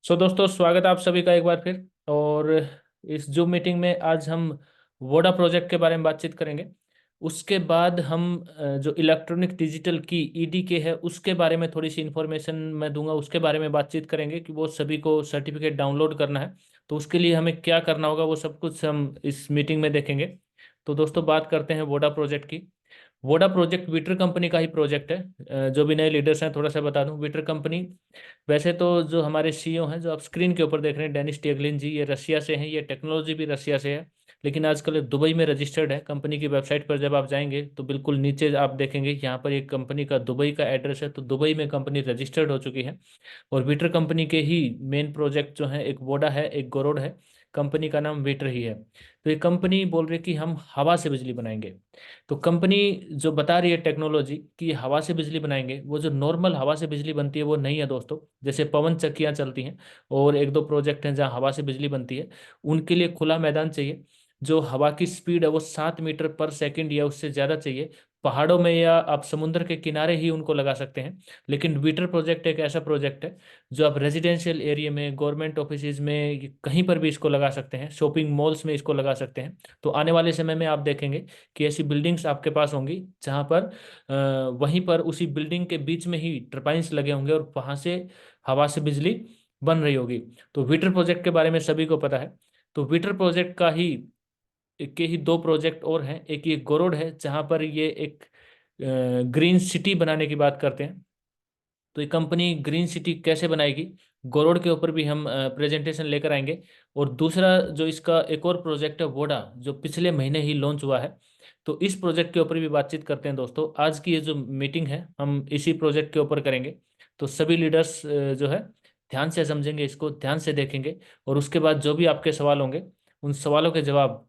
दोस्तों, स्वागत है आप सभी का एक बार फिर। और इस जूम मीटिंग में आज हम वोडा प्रोजेक्ट के बारे में बातचीत करेंगे। उसके बाद हम जो इलेक्ट्रॉनिक डिजिटल की ईडी के है उसके बारे में थोड़ी सी इन्फॉर्मेशन मैं दूंगा, उसके बारे में बातचीत करेंगे कि वो सभी को सर्टिफिकेट डाउनलोड करना है। तो उसके लिए हमें क्या करना होगा वो सब कुछ हम इस मीटिंग में देखेंगे। तो दोस्तों, बात करते हैं वोडा प्रोजेक्ट की। वोडा प्रोजेक्ट विटर कंपनी का ही प्रोजेक्ट है। जो भी नए लीडर्स हैं थोड़ा सा बता दूं, विटर कंपनी वैसे तो जो हमारे सीईओ हैं जो आप स्क्रीन के ऊपर देख रहे हैं, डेनिस टेगलिन जी, ये रशिया से हैं, ये टेक्नोलॉजी भी रशिया से है। लेकिन आजकल ये दुबई में रजिस्टर्ड है। कंपनी की वेबसाइट पर जब आप जाएंगे तो बिल्कुल नीचे आप देखेंगे यहाँ पर एक कंपनी का दुबई का एड्रेस है, तो दुबई में कंपनी रजिस्टर्ड हो चुकी है। और विटर कंपनी के ही मेन प्रोजेक्ट जो है, एक वोडा है एक गोरोड है। कंपनी का नाम विटर ही है। तो ये कंपनी बोल रही है कि हम हवा से बिजली बनाएंगे। तो कंपनी जो बता रही है टेक्नोलॉजी कि हवा से बिजली बनाएंगे, वो जो नॉर्मल हवा से बिजली बनती है वो नहीं है दोस्तों। जैसे पवन चक्कियां चलती हैं और एक दो प्रोजेक्ट हैं जहां हवा से बिजली बनती है, उनके लिए खुला मैदान चाहिए। जो हवा की स्पीड है वो 7 मीटर पर सेकंड या उससे ज़्यादा चाहिए। पहाड़ों में या आप समुद्र के किनारे ही उनको लगा सकते हैं। लेकिन वीटर प्रोजेक्ट एक ऐसा प्रोजेक्ट है जो आप रेजिडेंशियल एरिया में, गवर्नमेंट ऑफिस में, कहीं पर भी इसको लगा सकते हैं, शॉपिंग मॉल्स में इसको लगा सकते हैं। तो आने वाले समय में आप देखेंगे कि ऐसी बिल्डिंग्स आपके पास होंगी जहां पर वहीं पर उसी बिल्डिंग के बीच में ही टर्बाइन्स लगे होंगे और वहां से हवा से बिजली बन रही होगी। तो विटर प्रोजेक्ट के बारे में सभी को पता है। तो विटर प्रोजेक्ट के ही दो प्रोजेक्ट और हैं। एक ये गोरोड है जहां पर ये एक ग्रीन सिटी बनाने की बात करते हैं। तो ये कंपनी ग्रीन सिटी कैसे बनाएगी, गोरोड के ऊपर भी हम प्रेजेंटेशन लेकर आएंगे। और दूसरा जो इसका एक और प्रोजेक्ट है वोडा, जो पिछले महीने ही लॉन्च हुआ है। तो इस प्रोजेक्ट के ऊपर भी बातचीत करते हैं दोस्तों। आज की ये जो मीटिंग है हम इसी प्रोजेक्ट के ऊपर करेंगे। तो सभी लीडर्स जो है ध्यान से समझेंगे, इसको ध्यान से देखेंगे। और उसके बाद जो भी आपके सवाल होंगे उन सवालों के जवाब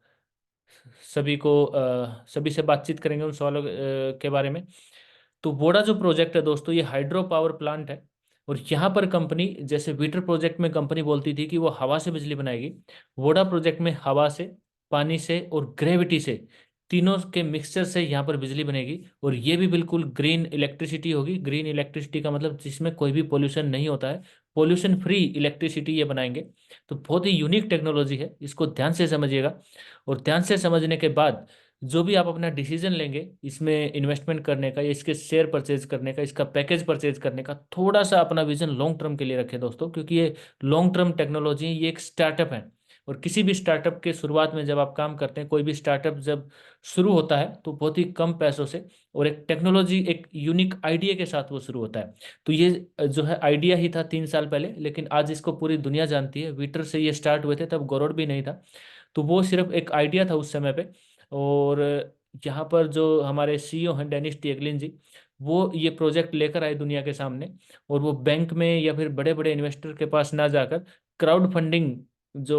सभी से बातचीत करेंगे उन सवालों के बारे में। तो वोडा जो प्रोजेक्ट है दोस्तों, ये हाइड्रो पावर प्लांट है। और यहाँ पर कंपनी, जैसे वीटर प्रोजेक्ट में कंपनी बोलती थी कि वो हवा से बिजली बनाएगी, वोडा प्रोजेक्ट में हवा से, पानी से और ग्रेविटी से, तीनों के मिक्सचर से यहाँ पर बिजली बनेगी। और ये भी बिल्कुल ग्रीन इलेक्ट्रिसिटी होगी। ग्रीन इलेक्ट्रिसिटी का मतलब जिसमें कोई भी पोल्यूशन नहीं होता है, पोल्यूशन फ्री इलेक्ट्रिसिटी ये बनाएंगे। तो बहुत ही यूनिक टेक्नोलॉजी है, इसको ध्यान से समझिएगा। और ध्यान से समझने के बाद जो भी आप अपना डिसीजन लेंगे इसमें इन्वेस्टमेंट करने का या इसके शेयर परचेज करने का, इसका पैकेज परचेज करने का, थोड़ा सा अपना विजन लॉन्ग टर्म के लिए रखें दोस्तों। क्योंकि ये लॉन्ग टर्म टेक्नोलॉजी है, ये एक स्टार्टअप है। और किसी भी स्टार्टअप के शुरुआत में जब आप काम करते हैं, कोई भी स्टार्टअप जब शुरू होता है तो बहुत ही कम पैसों से और एक टेक्नोलॉजी, एक यूनिक आइडिया के साथ वो शुरू होता है। तो ये जो है आइडिया ही था 3 साल पहले, लेकिन आज इसको पूरी दुनिया जानती है। वीटर से ये स्टार्ट हुए थे, तब गौरव भी नहीं था। तो वो सिर्फ एक आइडिया था उस समय पे। और यहाँ पर जो हमारे सीईओ हैं डेनिस टेगलिन जी, वो ये प्रोजेक्ट लेकर आए दुनिया के सामने। और वो बैंक में या फिर बड़े बड़े इन्वेस्टर के पास ना जाकर क्राउड फंडिंग जो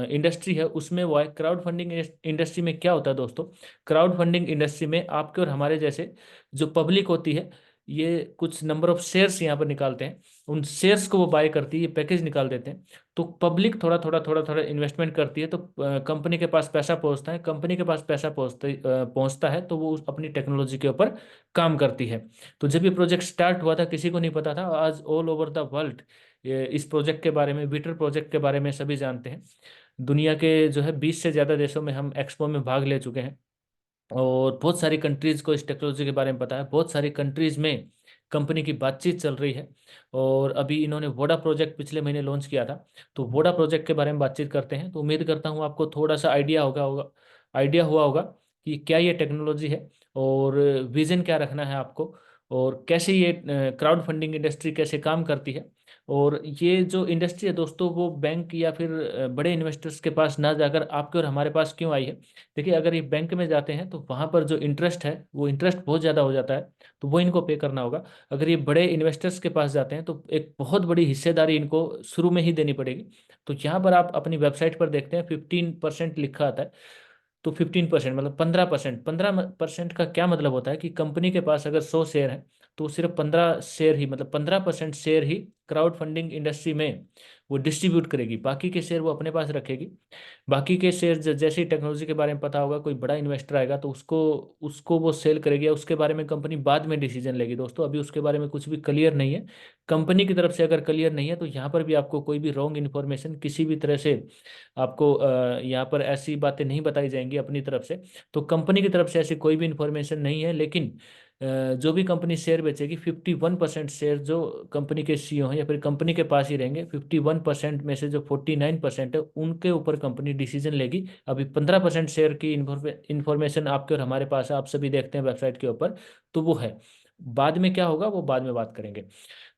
इंडस्ट्री है उसमें वो है। क्राउड फंडिंग इंडस्ट्री में क्या होता है दोस्तों, क्राउड फंडिंग इंडस्ट्री में आपके और हमारे जैसे जो पब्लिक होती है, ये कुछ नंबर ऑफ शेयर्स यहाँ पर निकालते हैं। उन शेयर्स को वो बाय करती है, ये पैकेज निकाल देते हैं। तो पब्लिक थोड़ा थोड़ा थोड़ा थोड़ा इन्वेस्टमेंट करती है, तो कंपनी के पास पैसा पहुंचता है। कंपनी के पास पैसा पहुंचता है तो वो अपनी टेक्नोलॉजी के ऊपर काम करती है। तो जब ये प्रोजेक्ट स्टार्ट हुआ था किसी को नहीं पता था। आज ऑल ओवर द वर्ल्ड इस प्रोजेक्ट के बारे में, विटर प्रोजेक्ट के बारे में सभी जानते हैं। दुनिया के जो है 20 से ज़्यादा देशों में हम एक्सपो में भाग ले चुके हैं। और बहुत सारी कंट्रीज को इस टेक्नोलॉजी के बारे में पता है। बहुत सारी कंट्रीज में कंपनी की बातचीत चल रही है। और अभी इन्होंने वोडा प्रोजेक्ट पिछले महीने लॉन्च किया था। तो वोडा प्रोजेक्ट के बारे में बातचीत करते हैं। तो उम्मीद करता हूँ आपको थोड़ा सा आइडिया हुआ होगा कि क्या ये टेक्नोलॉजी है और विजन क्या रखना है आपको, और कैसे ये क्राउड फंडिंग इंडस्ट्री कैसे काम करती है। और ये जो इंडस्ट्री है दोस्तों, वो बैंक या फिर बड़े इन्वेस्टर्स के पास ना जाकर आपके और हमारे पास क्यों आई है। देखिए, अगर ये बैंक में जाते हैं तो वहाँ पर जो इंटरेस्ट है वो इंटरेस्ट बहुत ज़्यादा हो जाता है, तो वो इनको पे करना होगा। अगर ये बड़े इन्वेस्टर्स के पास जाते हैं तो एक बहुत बड़ी हिस्सेदारी इनको शुरू में ही देनी पड़ेगी। तो यहाँ पर आप अपनी वेबसाइट पर देखते हैं 15% लिखा आता है। तो 15% मतलब 15%। 15% का क्या मतलब होता है कि कंपनी के पास अगर 100 शेयर है तो सिर्फ 15 शेयर ही, मतलब 15% शेयर ही क्राउड फंडिंग इंडस्ट्री में वो डिस्ट्रीब्यूट करेगी, बाकी के शेयर वो अपने पास रखेगी। बाकी के शेयर जैसे ही टेक्नोलॉजी के बारे में पता होगा, कोई बड़ा इन्वेस्टर आएगा तो उसको उसको वो सेल करेगी, या उसके बारे में कंपनी बाद में डिसीजन लेगी। दोस्तों अभी उसके बारे में कुछ भी क्लियर नहीं है, कंपनी की तरफ से अगर क्लियर नहीं है तो यहाँ पर भी आपको कोई भी रॉन्ग इन्फॉर्मेशन किसी भी तरह से आपको यहाँ पर ऐसी बातें नहीं बताई जाएंगी अपनी तरफ से। तो कंपनी की तरफ से ऐसी कोई भी इन्फॉर्मेशन नहीं है, लेकिन जो भी कंपनी शेयर बेचेगी 51% शेयर जो कंपनी के सीईओ हैं या फिर कंपनी के पास ही रहेंगे, 51% में से जो 49% है उनके ऊपर कंपनी डिसीजन लेगी। अभी 15% शेयर की इन्फॉर्मेशन आपके और हमारे पास है, आप सभी देखते हैं वेबसाइट के ऊपर, तो वो है। बाद में क्या होगा वो बाद में बात करेंगे।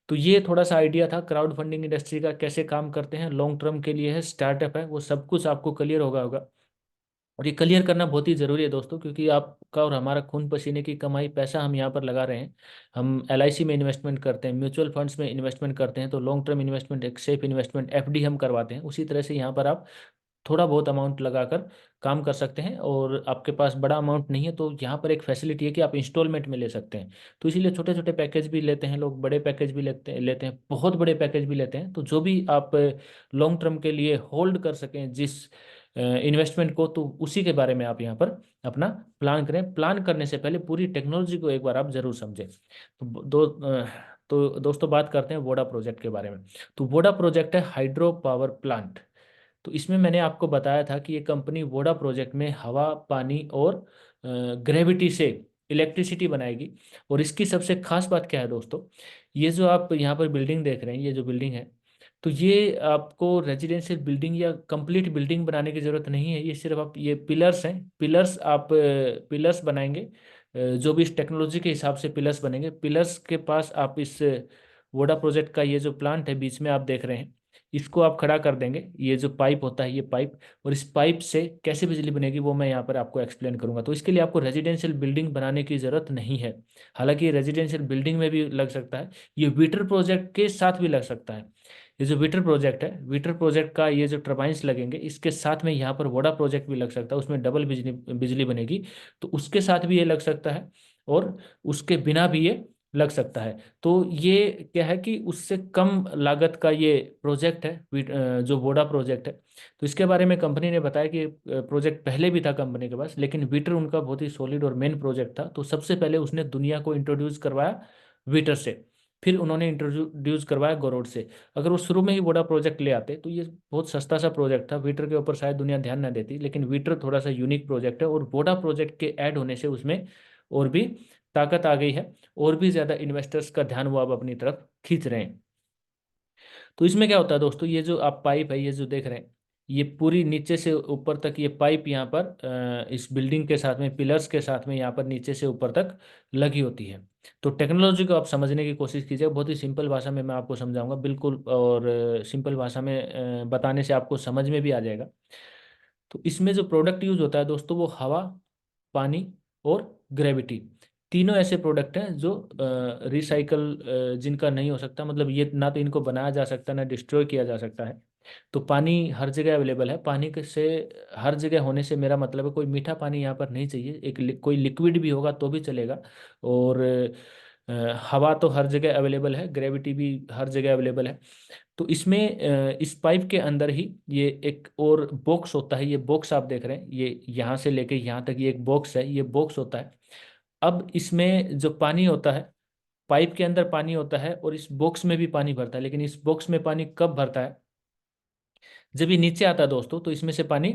तो ये थोड़ा सा आइडिया था क्राउड फंडिंग इंडस्ट्री का, कैसे काम करते हैं, लॉन्ग टर्म के लिए है, स्टार्टअप है, वो सब कुछ आपको क्लियर होगा। और ये क्लियर करना बहुत ही ज़रूरी है दोस्तों, क्योंकि आपका और हमारा खून पसीने की कमाई पैसा हम यहाँ पर लगा रहे हैं। हम एलआईसी में इन्वेस्टमेंट करते हैं, म्यूचुअल फंड्स में इन्वेस्टमेंट करते हैं, तो लॉन्ग टर्म इन्वेस्टमेंट, एक सेफ इन्वेस्टमेंट एफडी हम करवाते हैं। उसी तरह से यहाँ पर आप थोड़ा बहुत अमाउंट लगाकर काम कर सकते हैं, और आपके पास बड़ा अमाउंट नहीं है तो यहाँ पर एक फैसिलिटी है कि आप इंस्टॉलमेंट में ले सकते हैं। तो इसीलिए छोटे छोटे पैकेज भी लेते हैं लोग, बड़े पैकेज भी लेते हैं, बहुत बड़े पैकेज भी लेते हैं। तो जो भी आप लॉन्ग टर्म के लिए होल्ड कर सकें जिस इन्वेस्टमेंट को, तो उसी के बारे में आप यहाँ पर अपना प्लान करें। प्लान करने से पहले पूरी टेक्नोलॉजी को एक बार आप जरूर समझें। तो दोस्तों बात करते हैं वोडा प्रोजेक्ट के बारे में। तो वोडा प्रोजेक्ट है हाइड्रो पावर प्लांट। तो इसमें मैंने आपको बताया था कि ये कंपनी वोडा प्रोजेक्ट में हवा, पानी और ग्रेविटी से इलेक्ट्रिसिटी बनाएगी। और इसकी सबसे खास बात क्या है दोस्तों, ये जो आप यहाँ पर बिल्डिंग देख रहे हैं, ये जो बिल्डिंग है, तो ये आपको रेजिडेंशियल बिल्डिंग या कंप्लीट बिल्डिंग बनाने की ज़रूरत नहीं है। ये सिर्फ आप, ये पिलर्स हैं, पिलर्स आप पिलर्स बनाएंगे, जो भी इस टेक्नोलॉजी के हिसाब से पिलर्स बनेंगे। पिलर्स के पास आप इस वोडा प्रोजेक्ट का ये जो प्लांट है बीच में आप देख रहे हैं, इसको आप खड़ा कर देंगे। ये जो पाइप होता है, ये पाइप, और इस पाइप से कैसे बिजली बनेगी वो मैं यहाँ पर आपको एक्सप्लेन करूंगा। तो इसके लिए आपको रेजिडेंशियल बिल्डिंग बनाने की ज़रूरत नहीं है। हालांकि ये रेजिडेंशियल बिल्डिंग में भी लग सकता है, ये वीटर प्रोजेक्ट के साथ भी लग सकता है। ये जो वीटर प्रोजेक्ट है, वीटर प्रोजेक्ट का ये जो टर्बाइंस लगेंगे, इसके साथ में यहाँ पर वोडा प्रोजेक्ट भी लग सकता है, उसमें डबल बिजली बिजली बनेगी, तो उसके साथ भी ये लग सकता है, और उसके बिना भी ये लग सकता है। तो ये क्या है कि उससे कम लागत का ये प्रोजेक्ट है, जो वोडा प्रोजेक्ट है। तो इसके बारे में कंपनी ने बताया कि प्रोजेक्ट पहले भी था कंपनी के पास, लेकिन वीटर उनका बहुत ही सॉलिड और मेन प्रोजेक्ट था। तो सबसे पहले उसने दुनिया को इंट्रोड्यूस करवाया वीटर से, फिर उन्होंने इंट्रोड्यूस करवाया गोरोड से। अगर वो शुरू में ही वोडा प्रोजेक्ट ले आते तो ये बहुत सस्ता सा प्रोजेक्ट था, वीटर के ऊपर शायद दुनिया ध्यान ना देती, लेकिन वीटर थोड़ा सा यूनिक प्रोजेक्ट है, और वोडा प्रोजेक्ट के ऐड होने से उसमें और भी ताकत आ गई है, और भी ज़्यादा इन्वेस्टर्स का ध्यान वो अब अपनी तरफ खींच रहे हैं। तो इसमें क्या होता है दोस्तों, ये जो आप पाइप है, ये जो देख रहे हैं, ये पूरी नीचे से ऊपर तक ये पाइप यहाँ पर इस बिल्डिंग के साथ में, पिलर्स के साथ में यहाँ पर नीचे से ऊपर तक लगी होती है। तो टेक्नोलॉजी को आप समझने की कोशिश कीजिए, बहुत ही सिंपल भाषा में मैं आपको समझाऊंगा बिल्कुल, और सिंपल भाषा में बताने से आपको समझ में भी आ जाएगा। तो इसमें जो प्रोडक्ट यूज होता है दोस्तों, वो हवा, पानी और ग्रेविटी, तीनों ऐसे प्रोडक्ट हैं जो रिसाइकल जिनका नहीं हो सकता, मतलब ये ना तो इनको बनाया जा सकता ना डिस्ट्रॉय किया जा सकता है। तो पानी हर जगह अवेलेबल है, पानी के से हर जगह होने से मेरा मतलब है कोई मीठा पानी यहाँ पर नहीं चाहिए, एक कोई लिक्विड भी होगा तो भी चलेगा। और हवा तो हर जगह अवेलेबल है, ग्रेविटी भी हर जगह अवेलेबल है। तो इसमें इस पाइप के अंदर ही ये एक और बॉक्स होता है, ये बॉक्स आप देख रहे हैं, ये यहाँ से लेके यहाँ तक ये एक बॉक्स है, ये बॉक्स होता है। अब इसमें जो पानी होता है, पाइप के अंदर पानी होता है और इस बॉक्स में भी पानी भरता है, लेकिन इस बॉक्स में पानी कब भरता है, जब ये नीचे आता है दोस्तों, तो इसमें से पानी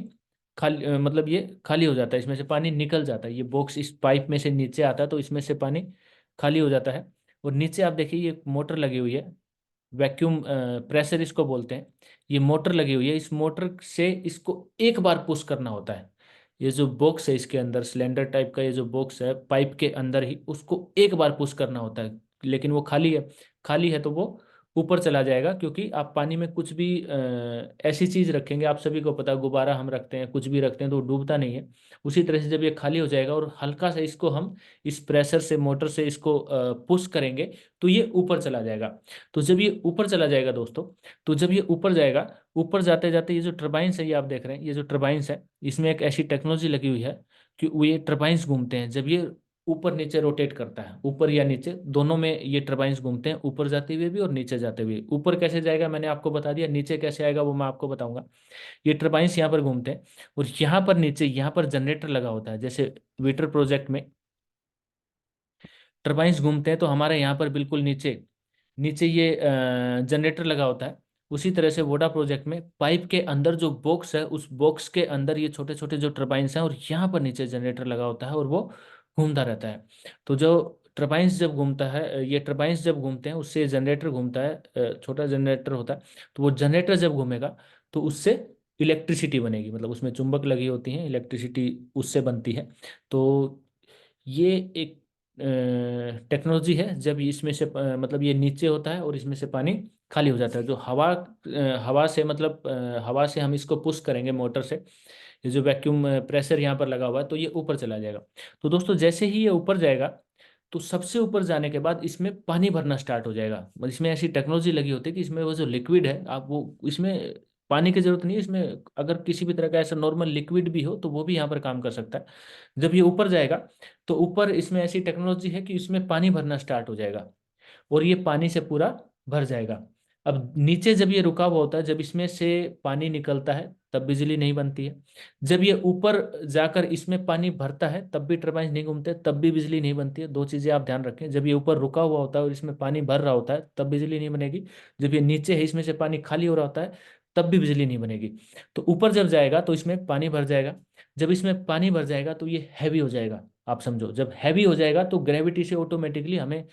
खाली, मतलब ये खाली हो जाता है, इसमें से पानी निकल जाता है। ये बॉक्स इस पाइप में से नीचे आता है तो इसमें से पानी खाली हो जाता है। और नीचे आप देखिए ये मोटर लगी हुई है, वैक्यूम प्रेशर इसको बोलते हैं। ये मोटर लगी हुई है, इस मोटर से इसको एक बार पुश करना होता है। ये जो बॉक्स है इसके अंदर, सिलेंडर टाइप का ये जो बॉक्स है पाइप के अंदर ही, उसको एक बार पुश करना होता है, लेकिन वो खाली है। खाली है तो वो ऊपर चला जाएगा, क्योंकि आप पानी में कुछ भी ऐसी चीज रखेंगे, आप सभी को पता है गुब्बारा हम रखते हैं, कुछ भी रखते हैं तो वो डूबता नहीं है। उसी तरह से जब ये खाली हो जाएगा और हल्का सा इसको हम इस प्रेशर से, मोटर से इसको पुश करेंगे, तो ये ऊपर चला जाएगा। तो जब ये ऊपर चला जाएगा दोस्तों, तो जब ये ऊपर जाएगा, ऊपर जाते जाते ये जो टर्बाइंस है, ये आप देख रहे हैं, ये जो टर्बाइंस है, इसमें एक ऐसी टेक्नोलॉजी लगी हुई है कि वो ये टर्बाइंस घूमते हैं। जब ये ऊपर नीचे रोटेट करता है, ऊपर या नीचे दोनों में ये टर्बाइन्स घूमते हैं, ऊपर जाते हुए भी और नीचे जाते हुए। ऊपर कैसे जाएगा मैंने आपको बता दिया, नीचे कैसे आएगा वो मैं आपको बताऊंगा। ये टर्बाइन्स यहाँ पर घूमते हैं और यहाँ पर नीचे यहाँ पर जनरेटर लगा होता है। जैसे वीटर प्रोजेक्ट में टर्बाइन्स घूमते हैं तो हमारे यहाँ पर बिल्कुल नीचे नीचे ये जनरेटर लगा होता है। उसी तरह से वोडा प्रोजेक्ट में पाइप के अंदर जो बॉक्स है, उस बॉक्स के अंदर ये छोटे छोटे जो टर्बाइन्स हैं और यहाँ पर नीचे जनरेटर लगा होता है और वो घूमता रहता है। तो जो टर्बाइन्स जब घूमता है, ये टर्बाइन्स जब घूमते हैं उससे जनरेटर घूमता है, छोटा जनरेटर होता है। तो वो जनरेटर जब घूमेगा तो उससे इलेक्ट्रिसिटी बनेगी, मतलब उसमें चुंबक लगी होती हैं, इलेक्ट्रिसिटी उससे बनती है। तो ये एक टेक्नोलॉजी है। जब इसमें से मतलब ये नीचे होता है और इसमें से पानी खाली हो जाता है। जो हवा हवा से मतलब हवा से हम इसको पुश करेंगे मोटर से, ये जो वैक्यूम प्रेशर यहाँ पर लगा हुआ है तो ये ऊपर चला जाएगा। तो दोस्तों जैसे ही ये ऊपर जाएगा तो सबसे ऊपर जाने के बाद इसमें पानी भरना स्टार्ट हो जाएगा। मतलब इसमें ऐसी टेक्नोलॉजी लगी होती है कि इसमें वो जो लिक्विड है, आप वो इसमें पानी की जरूरत नहीं है इसमें। अगर किसी भी तरह का ऐसा नॉर्मल लिक्विड भी हो तो वो भी यहाँ पर काम कर सकता है। जब ये ऊपर जाएगा तो ऊपर इसमें ऐसी टेक्नोलॉजी है कि इसमें पानी भरना स्टार्ट हो जाएगा और ये पानी से पूरा भर जाएगा। अब नीचे जब ये रुका हुआ होता है, जब इसमें से पानी निकलता है तब बिजली नहीं बनती है। जब ये ऊपर जाकर इसमें पानी भरता है तब भी टरबाइन नहीं घूमते, तब भी बिजली नहीं बनती है। दो चीजें आप ध्यान रखें, जब ये ऊपर रुका हुआ होता है और इसमें पानी भर रहा होता है तब बिजली नहीं बनेगी। जब ये नीचे है इसमें से पानी खाली हो रहा होता है तब भी बिजली नहीं बनेगी। तो ऊपर जब जाएगा तो इसमें पानी भर जाएगा। जब इसमें पानी भर जाएगा तो ये हैवी हो जाएगा। आप समझो, जब हैवी हो जाएगा तो ग्रेविटी से ऑटोमेटिकली हमें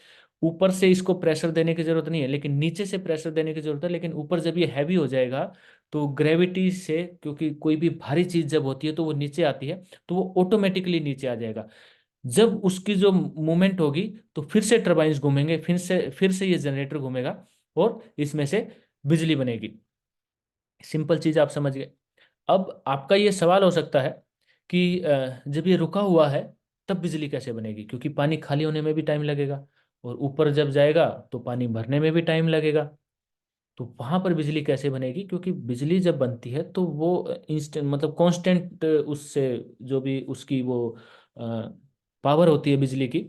ऊपर से इसको प्रेशर देने की जरूरत नहीं है, लेकिन नीचे से प्रेशर देने की जरूरत है। लेकिन ऊपर जब ये हैवी हो जाएगा तो ग्रेविटी से, क्योंकि कोई भी भारी चीज जब होती है तो वो नीचे आती है, तो वो ऑटोमेटिकली नीचे आ जाएगा। जब उसकी जो मूवमेंट होगी तो फिर से टर्बाइन्स घूमेंगे, फिर से ये जनरेटर घूमेगा और इसमें से बिजली बनेगी। सिंपल चीज आप समझ गए। अब आपका ये सवाल हो सकता है कि जब ये रुका हुआ है तब बिजली कैसे बनेगी, क्योंकि पानी खाली होने में भी टाइम लगेगा और ऊपर जब जाएगा तो पानी भरने में भी टाइम लगेगा। तो वहां पर बिजली कैसे बनेगी, क्योंकि बिजली जब बनती है तो वो इंस्टेंट मतलब कांस्टेंट उससे जो भी उसकी वो पावर होती है बिजली की,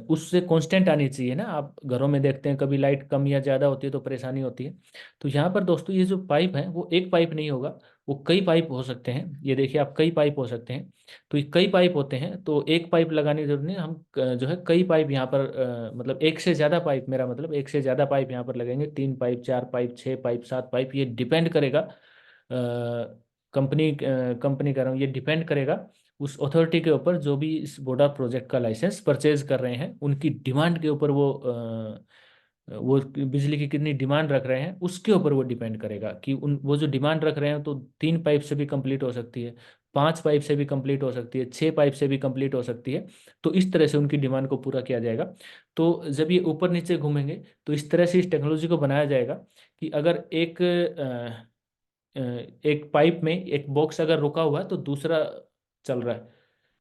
उससे कांस्टेंट आनी चाहिए ना। आप घरों में देखते हैं कभी लाइट कम या ज़्यादा होती है तो परेशानी होती है। तो यहाँ पर दोस्तों ये जो पाइप है वो एक पाइप नहीं होगा, वो कई पाइप हो सकते हैं। ये देखिए आप, कई पाइप हो सकते हैं। तो ये कई पाइप होते हैं, तो एक पाइप लगाने की जरूरत नहीं, हम जो है कई पाइप यहाँ पर मतलब एक से ज़्यादा पाइप, मेरा मतलब एक से ज़्यादा पाइप यहाँ पर लगेंगे। 3 पाइप, 4 पाइप, 6 पाइप, 7 पाइप, ये डिपेंड करेगा कंपनी कंपनी कह रहा हूँ, ये डिपेंड करेगा उस अथॉरिटी के ऊपर जो भी इस बोडा प्रोजेक्ट का लाइसेंस परचेज कर रहे हैं, उनकी डिमांड के ऊपर वो बिजली की कितनी डिमांड रख रहे हैं उसके ऊपर वो डिपेंड करेगा कि उन वो जो डिमांड रख रहे हैं तो 3 पाइप से भी कंप्लीट हो सकती है, 5 पाइप से भी कंप्लीट हो सकती है, 6 पाइप से भी कंप्लीट हो सकती है। तो इस तरह से उनकी डिमांड को पूरा किया जाएगा। तो जब ये ऊपर नीचे घूमेंगे तो इस तरह से इस टेक्नोलॉजी को बनाया जाएगा कि अगर एक पाइप में एक बॉक्स अगर रुका हुआ है तो दूसरा चल रहा है,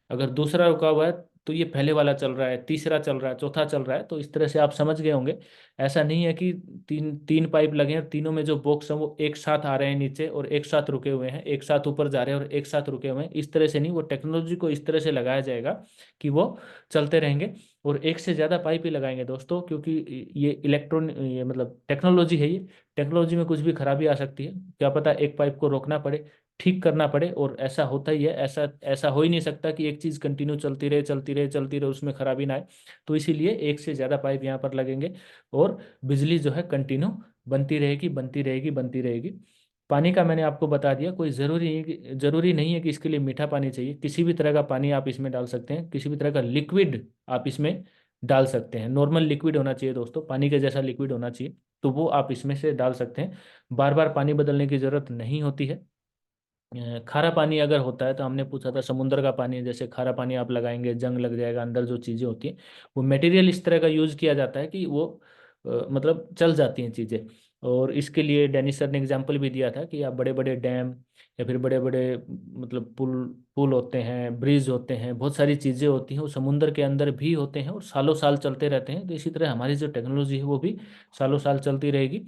अगर दूसरा रुका हुआ है तो ये पहले वाला चल रहा है, तीसरा चल रहा है, चौथा चल रहा है। तो इस तरह से आप समझ गए होंगे। ऐसा नहीं है कि तीन तीन पाइप लगे हैं और तीनों में जो बॉक्स हैं वो एक साथ आ रहे हैं नीचे और एक साथ रुके हुए हैं, एक साथ ऊपर जा रहे हैं और एक साथ रुके हुए हैं। इस तरह से नहीं, वो टेक्नोलॉजी को इस तरह से लगाया जाएगा कि वो चलते रहेंगे। और एक से ज़्यादा पाइप ही लगाएंगे दोस्तों, क्योंकि ये ये मतलब टेक्नोलॉजी है। ये टेक्नोलॉजी में कुछ भी खराबी आ सकती है, क्या पता एक पाइप को रोकना पड़े, ठीक करना पड़े। और ऐसा होता ही है, ऐसा ऐसा हो ही नहीं सकता कि एक चीज़ कंटिन्यू चलती रहे चलती रहे चलती रहे, उसमें खराबी ना आए। तो इसीलिए एक से ज़्यादा पाइप यहाँ पर लगेंगे और बिजली जो है कंटिन्यू बनती रहेगी बनती रहेगी बनती रहेगी। पानी का मैंने आपको बता दिया, कोई ज़रूरी नहीं है कि इसके लिए मीठा पानी चाहिए। किसी भी तरह का पानी आप इसमें डाल सकते हैं, किसी भी तरह का लिक्विड आप इसमें डाल सकते हैं। नॉर्मल लिक्विड होना चाहिए दोस्तों, पानी के जैसा लिक्विड होना चाहिए, तो वो आप इसमें से डाल सकते हैं। बार बार पानी बदलने की ज़रूरत नहीं होती है। खारा पानी अगर होता है तो हमने पूछा था समुद्र का पानी, जैसे खारा पानी आप लगाएंगे जंग लग जाएगा, अंदर जो चीज़ें होती हैं वो मटेरियल इस तरह का यूज़ किया जाता है कि वो मतलब चल जाती हैं चीज़ें। और इसके लिए डेनिस सर ने एग्जाम्पल भी दिया था कि आप बड़े बड़े डैम या फिर बड़े बड़े मतलब पुल पुल होते हैं, ब्रिज होते हैं, बहुत सारी चीज़ें होती हैं वो समुद्र के अंदर भी होते हैं और सालों साल चलते रहते हैं। तो इसी तरह हमारी जो टेक्नोलॉजी है वो भी सालों साल चलती रहेगी।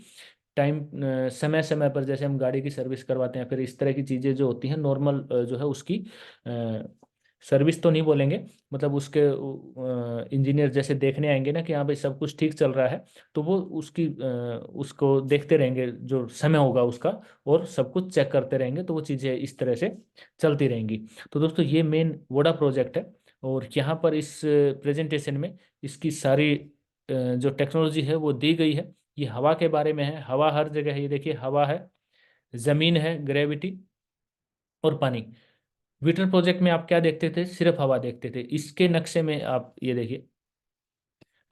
टाइम समय समय पर जैसे हम गाड़ी की सर्विस करवाते हैं, फिर इस तरह की चीज़ें जो होती हैं नॉर्मल जो है उसकी सर्विस तो नहीं बोलेंगे, मतलब उसके इंजीनियर जैसे देखने आएंगे ना कि हाँ भाई सब कुछ ठीक चल रहा है, तो वो उसको देखते रहेंगे जो समय होगा उसका, और सब कुछ चेक करते रहेंगे, तो वो चीज़ें इस तरह से चलती रहेंगी। तो दोस्तों ये मेन वोडा प्रोजेक्ट है। और यहाँ पर इस प्रेजेंटेशन में इसकी सारी जो टेक्नोलॉजी है वो दी गई है। ये हवा के बारे में है, हवा हर जगह है, ये देखिए हवा है, जमीन है, ग्रेविटी और पानी। विटर प्रोजेक्ट में आप क्या देखते थे, सिर्फ हवा देखते थे। इसके नक्शे में आप ये देखिए,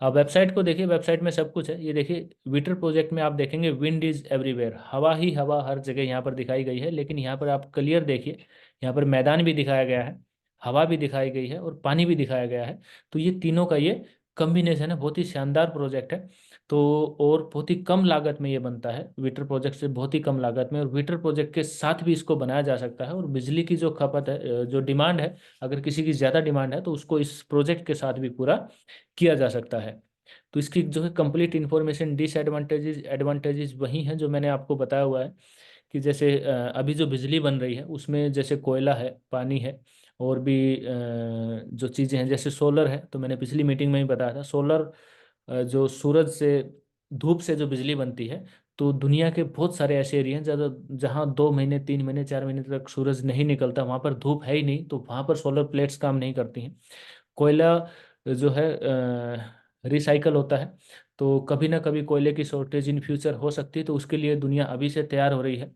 आप वेबसाइट को देखिए, वेबसाइट में सब कुछ है। ये देखिए विटर प्रोजेक्ट में आप देखेंगे विंड इज एवरीवेयर, हवा ही हवा हर जगह यहाँ पर दिखाई गई है। लेकिन यहाँ पर आप क्लियर देखिए, यहाँ पर मैदान भी दिखाया गया है, हवा भी दिखाई गई है और पानी भी दिखाया गया है। तो ये तीनों का ये कम्बिनेशन है, बहुत ही शानदार प्रोजेक्ट है। तो और बहुत ही कम लागत में ये बनता है, विटर प्रोजेक्ट से बहुत ही कम लागत में, और विटर प्रोजेक्ट के साथ भी इसको बनाया जा सकता है। और बिजली की जो खपत है, जो डिमांड है, अगर किसी की ज़्यादा डिमांड है तो उसको इस प्रोजेक्ट के साथ भी पूरा किया जा सकता है। तो इसकी जो है कंप्लीट इन्फॉर्मेशन, डिसएडवांटेजेस एडवांटेजेस वही हैं जो मैंने आपको बताया हुआ है। कि जैसे अभी जो बिजली बन रही है उसमें जैसे कोयला है, पानी है, और भी जो चीज़ें हैं, जैसे सोलर है, तो मैंने पिछली मीटिंग में ही बताया था सोलर, जो सूरज से, धूप से जो बिजली बनती है। तो दुनिया के बहुत सारे ऐसे एरिया हैं जहाँ जहाँ 2 महीने, 3 महीने, 4 महीने तक सूरज नहीं निकलता, वहाँ पर धूप है ही नहीं, तो वहाँ पर सोलर प्लेट्स काम नहीं करती हैं। कोयला जो है रिसाइकल होता है, तो कभी ना कभी कोयले की शॉर्टेज इन फ्यूचर हो सकती है, तो उसके लिए दुनिया अभी से तैयार हो रही है।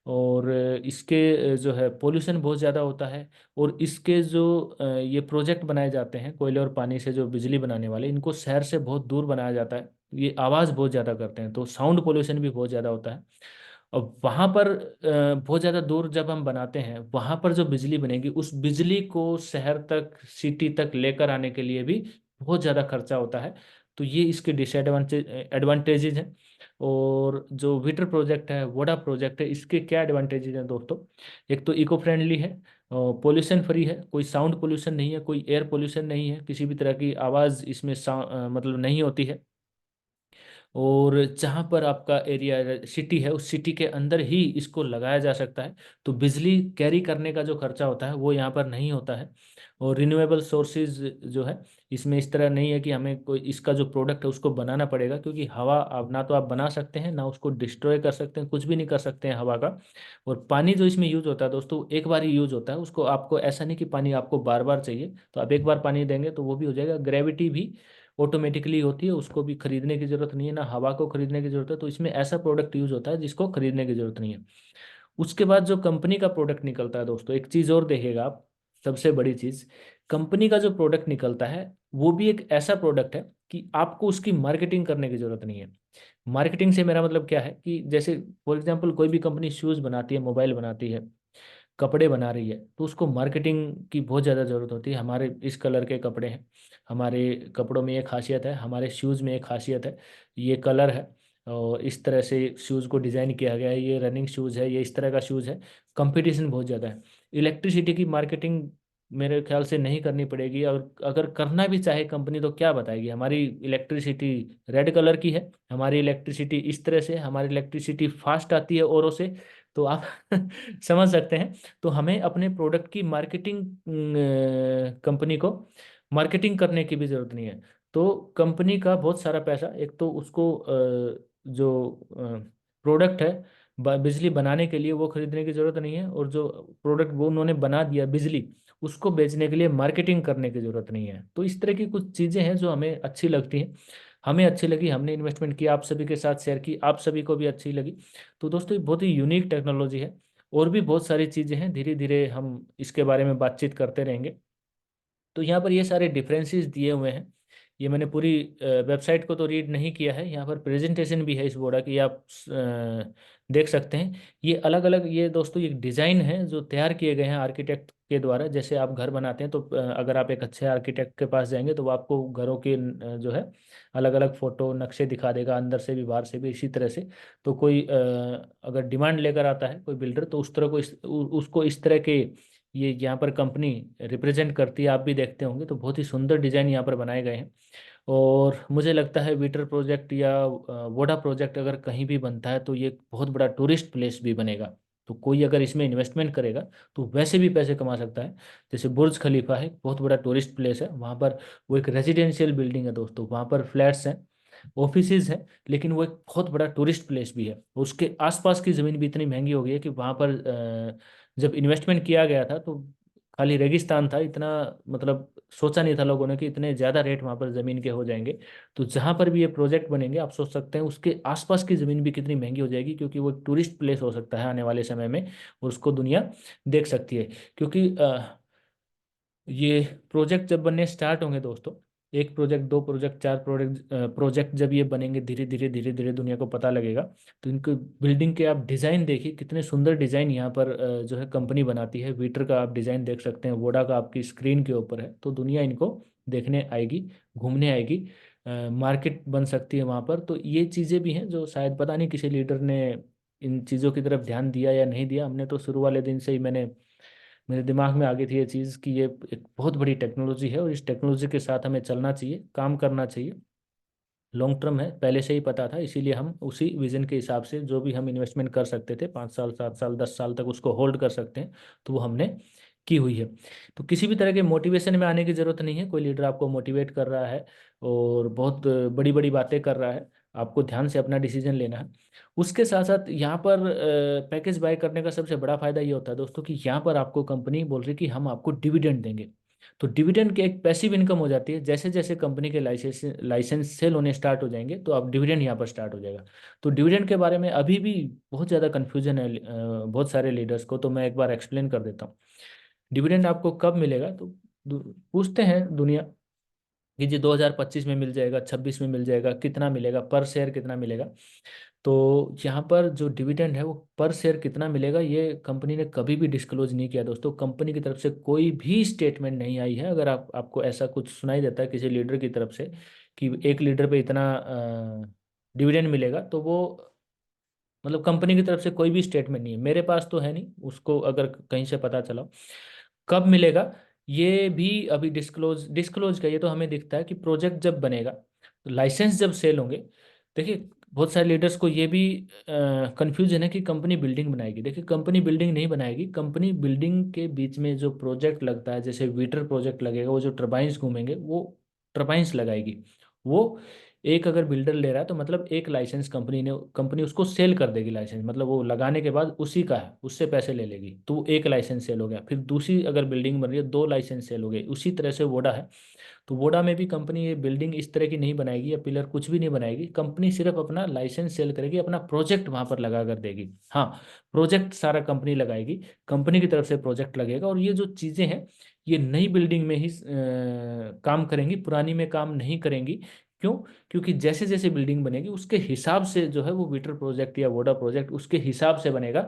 और इसके जो है पोल्यूशन बहुत ज़्यादा होता है। और इसके जो ये प्रोजेक्ट बनाए जाते हैं कोयले और पानी से जो बिजली बनाने वाले, इनको शहर से बहुत दूर बनाया जाता है, ये आवाज़ बहुत ज़्यादा करते हैं, तो साउंड पोल्यूशन भी बहुत ज़्यादा होता है। और वहाँ पर बहुत ज़्यादा दूर जब हम बनाते हैं, वहाँ पर जो बिजली बनेगी उस बिजली को शहर तक, सिटी तक लेकर आने के लिए भी बहुत ज़्यादा खर्चा होता है। तो ये इसके एडवांटेजेस हैं। और जो विटर प्रोजेक्ट है, वोडा प्रोजेक्ट है, इसके क्या एडवांटेजेस हैं दोस्तों। एक तो इको फ्रेंडली है, पोल्यूशन फ्री है, कोई साउंड पोल्यूशन नहीं है, कोई एयर पोल्यूशन नहीं है, किसी भी तरह की आवाज़ इसमें मतलब नहीं होती है। और जहाँ पर आपका एरिया सिटी है, उस सिटी के अंदर ही इसको लगाया जा सकता है। तो बिजली कैरी करने का जो खर्चा होता है वो यहाँ पर नहीं होता है। और रिन्यूएबल सोर्सेज जो है, इसमें इस तरह नहीं है कि हमें कोई इसका जो प्रोडक्ट है उसको बनाना पड़ेगा, क्योंकि हवा आप ना तो आप बना सकते हैं, ना उसको डिस्ट्रॉय कर सकते हैं, कुछ भी नहीं कर सकते हैं हवा का। और पानी जो इसमें यूज होता है दोस्तों, एक बार ही यूज होता है, उसको आपको ऐसा नहीं कि पानी आपको बार बार चाहिए, तो आप एक बार पानी देंगे तो वो भी हो जाएगा। ग्रेविटी भी ऑटोमेटिकली होती है, उसको भी खरीदने की जरूरत नहीं है, ना हवा को खरीदने की जरूरत है। तो इसमें ऐसा प्रोडक्ट यूज होता है जिसको खरीदने की जरूरत नहीं है। उसके बाद जो कंपनी का प्रोडक्ट निकलता है दोस्तों, एक चीज़ और देखिएगा आप, सबसे बड़ी चीज़, कंपनी का जो प्रोडक्ट निकलता है वो भी एक ऐसा प्रोडक्ट है कि आपको उसकी मार्केटिंग करने की जरूरत नहीं है। मार्केटिंग से मेरा मतलब क्या है कि जैसे फॉर एग्जांपल कोई भी कंपनी शूज़ बनाती है, मोबाइल बनाती है, कपड़े बना रही है, तो उसको मार्केटिंग की बहुत ज़्यादा ज़रूरत होती है। हमारे इस कलर के कपड़े हैं, हमारे कपड़ों में ये खासियत है, हमारे शूज़ में एक खासियत है, ये कलर है, और इस तरह से शूज़ को डिज़ाइन किया गया है, ये रनिंग शूज़ है, ये इस तरह का शूज़ है। कंपटीशन बहुत ज़्यादा है। इलेक्ट्रिसिटी की मार्केटिंग मेरे ख्याल से नहीं करनी पड़ेगी, और अगर करना भी चाहे कंपनी तो क्या बताएगी, हमारी इलेक्ट्रिसिटी रेड कलर की है, हमारी इलेक्ट्रिसिटी इस तरह से, हमारी इलेक्ट्रिसिटी फास्ट आती है औरों से। तो आप समझ सकते हैं। तो हमें अपने प्रोडक्ट की मार्केटिंग, कंपनी को मार्केटिंग करने की भी जरूरत नहीं है। तो कंपनी का बहुत सारा पैसा, एक तो उसको जो प्रोडक्ट है बिजली बनाने के लिए वो खरीदने की जरूरत नहीं है, और जो प्रोडक्ट वो उन्होंने बना दिया बिजली, उसको बेचने के लिए मार्केटिंग करने की जरूरत नहीं है। तो इस तरह की कुछ चीज़ें हैं जो हमें अच्छी लगती हैं, हमें अच्छी लगी, हमने इन्वेस्टमेंट किया, आप सभी के साथ शेयर की, आप सभी को भी अच्छी लगी। तो दोस्तों ये बहुत ही यूनिक टेक्नोलॉजी है, और भी बहुत सारी चीज़ें हैं, धीरे धीरे हम इसके बारे में बातचीत करते रहेंगे। तो यहाँ पर ये सारे डिफरेंसेस दिए हुए हैं। ये मैंने पूरी वेबसाइट को तो रीड नहीं किया है, यहाँ पर प्रेजेंटेशन भी है इस बोर्ड की, आप देख सकते हैं। ये अलग अलग, ये दोस्तों ये डिज़ाइन है जो तैयार किए गए हैं आर्किटेक्ट के द्वारा। जैसे आप घर बनाते हैं तो अगर आप एक अच्छे आर्किटेक्ट के पास जाएंगे तो वो आपको घरों के जो है अलग अलग फोटो नक्शे दिखा देगा, अंदर से भी बाहर से भी इसी तरह से। तो कोई अगर डिमांड लेकर आता है कोई बिल्डर, तो उस तरह को उसको इस तरह के, ये यहाँ पर कंपनी रिप्रेजेंट करती है, आप भी देखते होंगे। तो बहुत ही सुंदर डिज़ाइन यहाँ पर बनाए गए हैं। और मुझे लगता है विटर प्रोजेक्ट या वोडा प्रोजेक्ट अगर कहीं भी बनता है तो ये बहुत बड़ा टूरिस्ट प्लेस भी बनेगा। तो कोई अगर इसमें इन्वेस्टमेंट करेगा तो वैसे भी पैसे कमा सकता है। जैसे बुर्ज खलीफा है, बहुत बड़ा टूरिस्ट प्लेस है, वहाँ पर वो एक रेजिडेंशियल बिल्डिंग है दोस्तों, वहाँ पर फ्लैट्स हैं, ऑफिसेज हैं, लेकिन वो एक बहुत बड़ा टूरिस्ट प्लेस भी है। उसके आसपास की ज़मीन भी इतनी महंगी हो गई है कि वहाँ पर जब इन्वेस्टमेंट किया गया था तो खाली रेगिस्तान था, इतना मतलब सोचा नहीं था लोगों ने कि इतने ज़्यादा रेट वहाँ पर ज़मीन के हो जाएंगे। तो जहाँ पर भी ये प्रोजेक्ट बनेंगे आप सोच सकते हैं उसके आसपास की ज़मीन भी कितनी महंगी हो जाएगी, क्योंकि वो एक टूरिस्ट प्लेस हो सकता है आने वाले समय में, और उसको दुनिया देख सकती है। क्योंकि ये प्रोजेक्ट जब बनने स्टार्ट होंगे दोस्तों, एक प्रोजेक्ट, दो प्रोजेक्ट, चार प्रोजेक्ट जब ये बनेंगे, धीरे धीरे धीरे धीरे दुनिया को पता लगेगा। तो इनको बिल्डिंग के आप डिज़ाइन देखिए, कितने सुंदर डिज़ाइन यहाँ पर जो है कंपनी बनाती है। वीटर का आप डिज़ाइन देख सकते हैं, वोडा का आपकी स्क्रीन के ऊपर है, तो दुनिया इनको देखने आएगी, घूमने आएगी, मार्केट बन सकती है वहाँ पर। तो ये चीज़ें भी हैं जो शायद पता नहीं किसी लीडर ने इन चीज़ों की तरफ ध्यान दिया या नहीं दिया। हमने तो शुरू वाले दिन से ही मेरे दिमाग में आ गई थी ये चीज़ कि ये एक बहुत बड़ी टेक्नोलॉजी है और इस टेक्नोलॉजी के साथ हमें चलना चाहिए, काम करना चाहिए। लॉन्ग टर्म है, पहले से ही पता था, इसीलिए हम उसी विजन के हिसाब से जो भी हम इन्वेस्टमेंट कर सकते थे, 5 साल, 7 साल, 10 साल तक उसको होल्ड कर सकते हैं, तो वो हमने की हुई है। तो किसी भी तरह के मोटिवेशन में आने की ज़रूरत नहीं है। कोई लीडर आपको मोटिवेट कर रहा है और बहुत बड़ी बड़ी बातें कर रहा है, आपको ध्यान से अपना डिसीजन लेना है। उसके साथ साथ यहाँ पर पैकेज बाय करने का सबसे बड़ा फायदा ये होता है दोस्तों कि यहाँ पर आपको कंपनी बोल रही है कि हम आपको डिविडेंड देंगे। तो डिविडेंड की एक पैसिव इनकम हो जाती है, जैसे जैसे कंपनी के लाइसेंस लाइसेंस सेल होने स्टार्ट हो जाएंगे तो अब डिविडेंड यहाँ पर स्टार्ट हो जाएगा। तो डिविडेंड के बारे में अभी भी बहुत ज़्यादा कन्फ्यूजन है बहुत सारे लीडर्स को, तो मैं एक बार एक्सप्लेन कर देता हूँ। डिविडेंड आपको कब मिलेगा, तो पूछते हैं दुनिया कि जी 2025 में मिल जाएगा, 26 में मिल जाएगा, कितना मिलेगा पर शेयर, कितना मिलेगा। तो यहाँ पर जो डिविडेंड है वो पर शेयर कितना मिलेगा ये कंपनी ने कभी भी डिस्क्लोज नहीं किया दोस्तों। कंपनी की तरफ से कोई भी स्टेटमेंट नहीं आई है। अगर आपको ऐसा कुछ सुनाई देता है किसी लीडर की तरफ से कि एक लीडर पे इतना डिविडेंड मिलेगा, तो वो मतलब कंपनी की तरफ से कोई भी स्टेटमेंट नहीं है, मेरे पास तो है नहीं, उसको अगर कहीं से पता चला कब मिलेगा ये भी अभी डिस्क्लोज का, ये तो हमें दिखता है कि प्रोजेक्ट जब बनेगा तो लाइसेंस जब सेल होंगे। देखिए बहुत सारे लीडर्स को ये भी कंफ्यूजन है कि कंपनी बिल्डिंग बनाएगी। देखिए कंपनी बिल्डिंग नहीं बनाएगी, कंपनी बिल्डिंग के बीच में जो प्रोजेक्ट लगता है, जैसे वीटर प्रोजेक्ट लगेगा, वो जो टर्बाइंस घूमेंगे वो टर्बाइंस लगाएगी। वो एक अगर बिल्डर ले रहा है तो मतलब एक लाइसेंस कंपनी उसको सेल कर देगी, लाइसेंस मतलब वो लगाने के बाद उसी का है, उससे पैसे ले लेगी, तो वो एक लाइसेंस सेल हो गया। फिर दूसरी अगर बिल्डिंग बन रही है, दो लाइसेंस सेल हो गए। उसी तरह से वोडा है, तो वोडा में भी कंपनी ये बिल्डिंग इस तरह की नहीं बनाएगी या पिलर कुछ भी नहीं बनाएगी, कंपनी सिर्फ अपना लाइसेंस सेल करेगी, अपना प्रोजेक्ट वहां पर लगा कर देगी। हाँ, प्रोजेक्ट सारा कंपनी लगाएगी, कंपनी की तरफ से प्रोजेक्ट लगेगा, और ये जो चीज़ें हैं ये नई बिल्डिंग में ही काम करेंगी, पुरानी में काम नहीं करेंगी। क्यों? क्योंकि जैसे जैसे बिल्डिंग बनेगी उसके हिसाब से जो है वो वीटर प्रोजेक्ट या वोडा प्रोजेक्ट उसके हिसाब से बनेगा।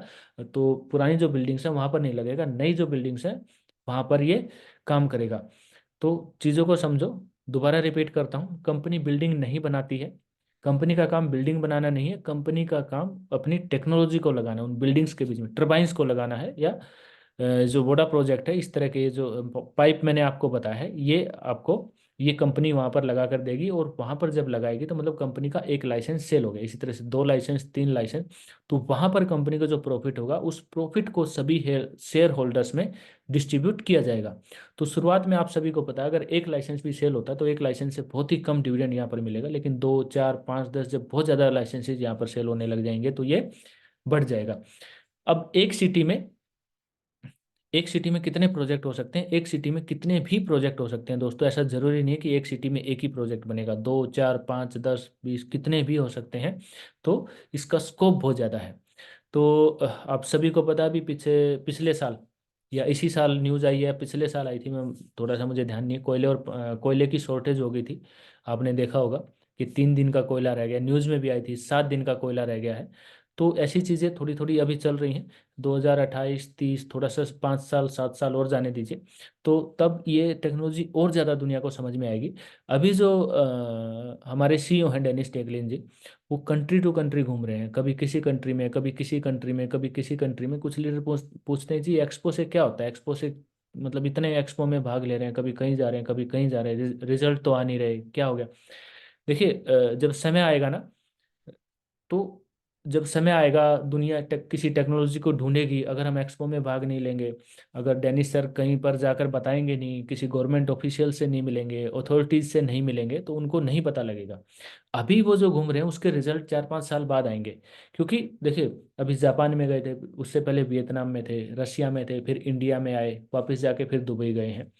तो पुरानी जो बिल्डिंग्स हैं वहां पर नहीं लगेगा, नई जो बिल्डिंग्स हैं वहां पर ये काम करेगा। तो चीज़ों को समझो, दोबारा रिपीट करता हूँ, कंपनी बिल्डिंग नहीं बनाती है। कंपनी का काम बिल्डिंग बनाना नहीं है, कंपनी का काम अपनी टेक्नोलॉजी को लगाना है उन बिल्डिंग्स के बीच में, टर्बाइंस को लगाना है, या जो वोडा प्रोजेक्ट है, इस तरह के जो पाइप मैंने आपको बताया है, ये आपको ये कंपनी वहां पर लगा कर देगी। और वहां पर जब लगाएगी तो मतलब कंपनी का एक लाइसेंस सेल हो गया, इसी तरह से दो लाइसेंस, तीन लाइसेंस, तो वहां पर कंपनी का जो प्रॉफिट होगा उस प्रॉफिट को सभी शेयर होल्डर्स में डिस्ट्रीब्यूट किया जाएगा। तो शुरुआत में आप सभी को पता है अगर एक लाइसेंस भी सेल होता है तो एक लाइसेंस से बहुत ही कम डिविडेंड यहाँ पर मिलेगा, लेकिन 2, 4, 5, 10 जब बहुत ज़्यादा लाइसेंसेज यहाँ पर सेल होने लग जाएंगे तो ये बढ़ जाएगा। अब एक सिटी में कितने प्रोजेक्ट हो सकते हैं, एक सिटी में कितने भी प्रोजेक्ट हो सकते हैं दोस्तों। ऐसा जरूरी नहीं है कि एक सिटी में एक ही प्रोजेक्ट बनेगा, 2, 4, 5, 10, 20 कितने भी हो सकते हैं। तो इसका स्कोप बहुत ज़्यादा है। तो आप सभी को पता है अभी पीछे पिछले साल या इसी साल न्यूज़ आई है, पिछले साल आई थी, मैं थोड़ा सा मुझे ध्यान नहीं है, कोयले की शॉर्टेज हो गई थी। आपने देखा होगा कि 3 दिन का कोयला रह गया, न्यूज़ में भी आई थी 7 दिन का कोयला रह गया है। तो ऐसी चीज़ें थोड़ी थोड़ी अभी चल रही हैं। 2028, 30, थोड़ा सा 5 साल 7 साल और जाने दीजिए, तो तब ये टेक्नोलॉजी और ज़्यादा दुनिया को समझ में आएगी। अभी जो हमारे सीईओ हैं डेनिस टेगलिन जी, वो कंट्री टू कंट्री घूम रहे हैं, कभी किसी कंट्री में, कभी किसी कंट्री में, कभी किसी कंट्री में। कुछ लीडर पूछते हैं जी एक्सपो से क्या होता है, एक्सपो से मतलब इतने एक्सपो में भाग ले रहे हैं, कभी कहीं जा रहे हैं, कभी कहीं जा रहे हैं, रिजल्ट तो आ नहीं रहे, क्या हो गया। देखिए जब समय आएगा ना, तो जब समय आएगा दुनिया किसी टेक्नोलॉजी को ढूंढेगी, अगर हम एक्सपो में भाग नहीं लेंगे, अगर डेनिस सर कहीं पर जाकर बताएंगे नहीं, किसी गवर्नमेंट ऑफिशियल से नहीं मिलेंगे, अथॉरिटीज से नहीं मिलेंगे, तो उनको नहीं पता लगेगा। अभी वो जो घूम रहे हैं उसके रिजल्ट 4-5 साल बाद आएंगे। क्योंकि देखिए, अभी जापान में गए थे, उससे पहले वियतनाम में थे, रशिया में थे, फिर इंडिया में आए, वापस जाके फिर दुबई गए हैं।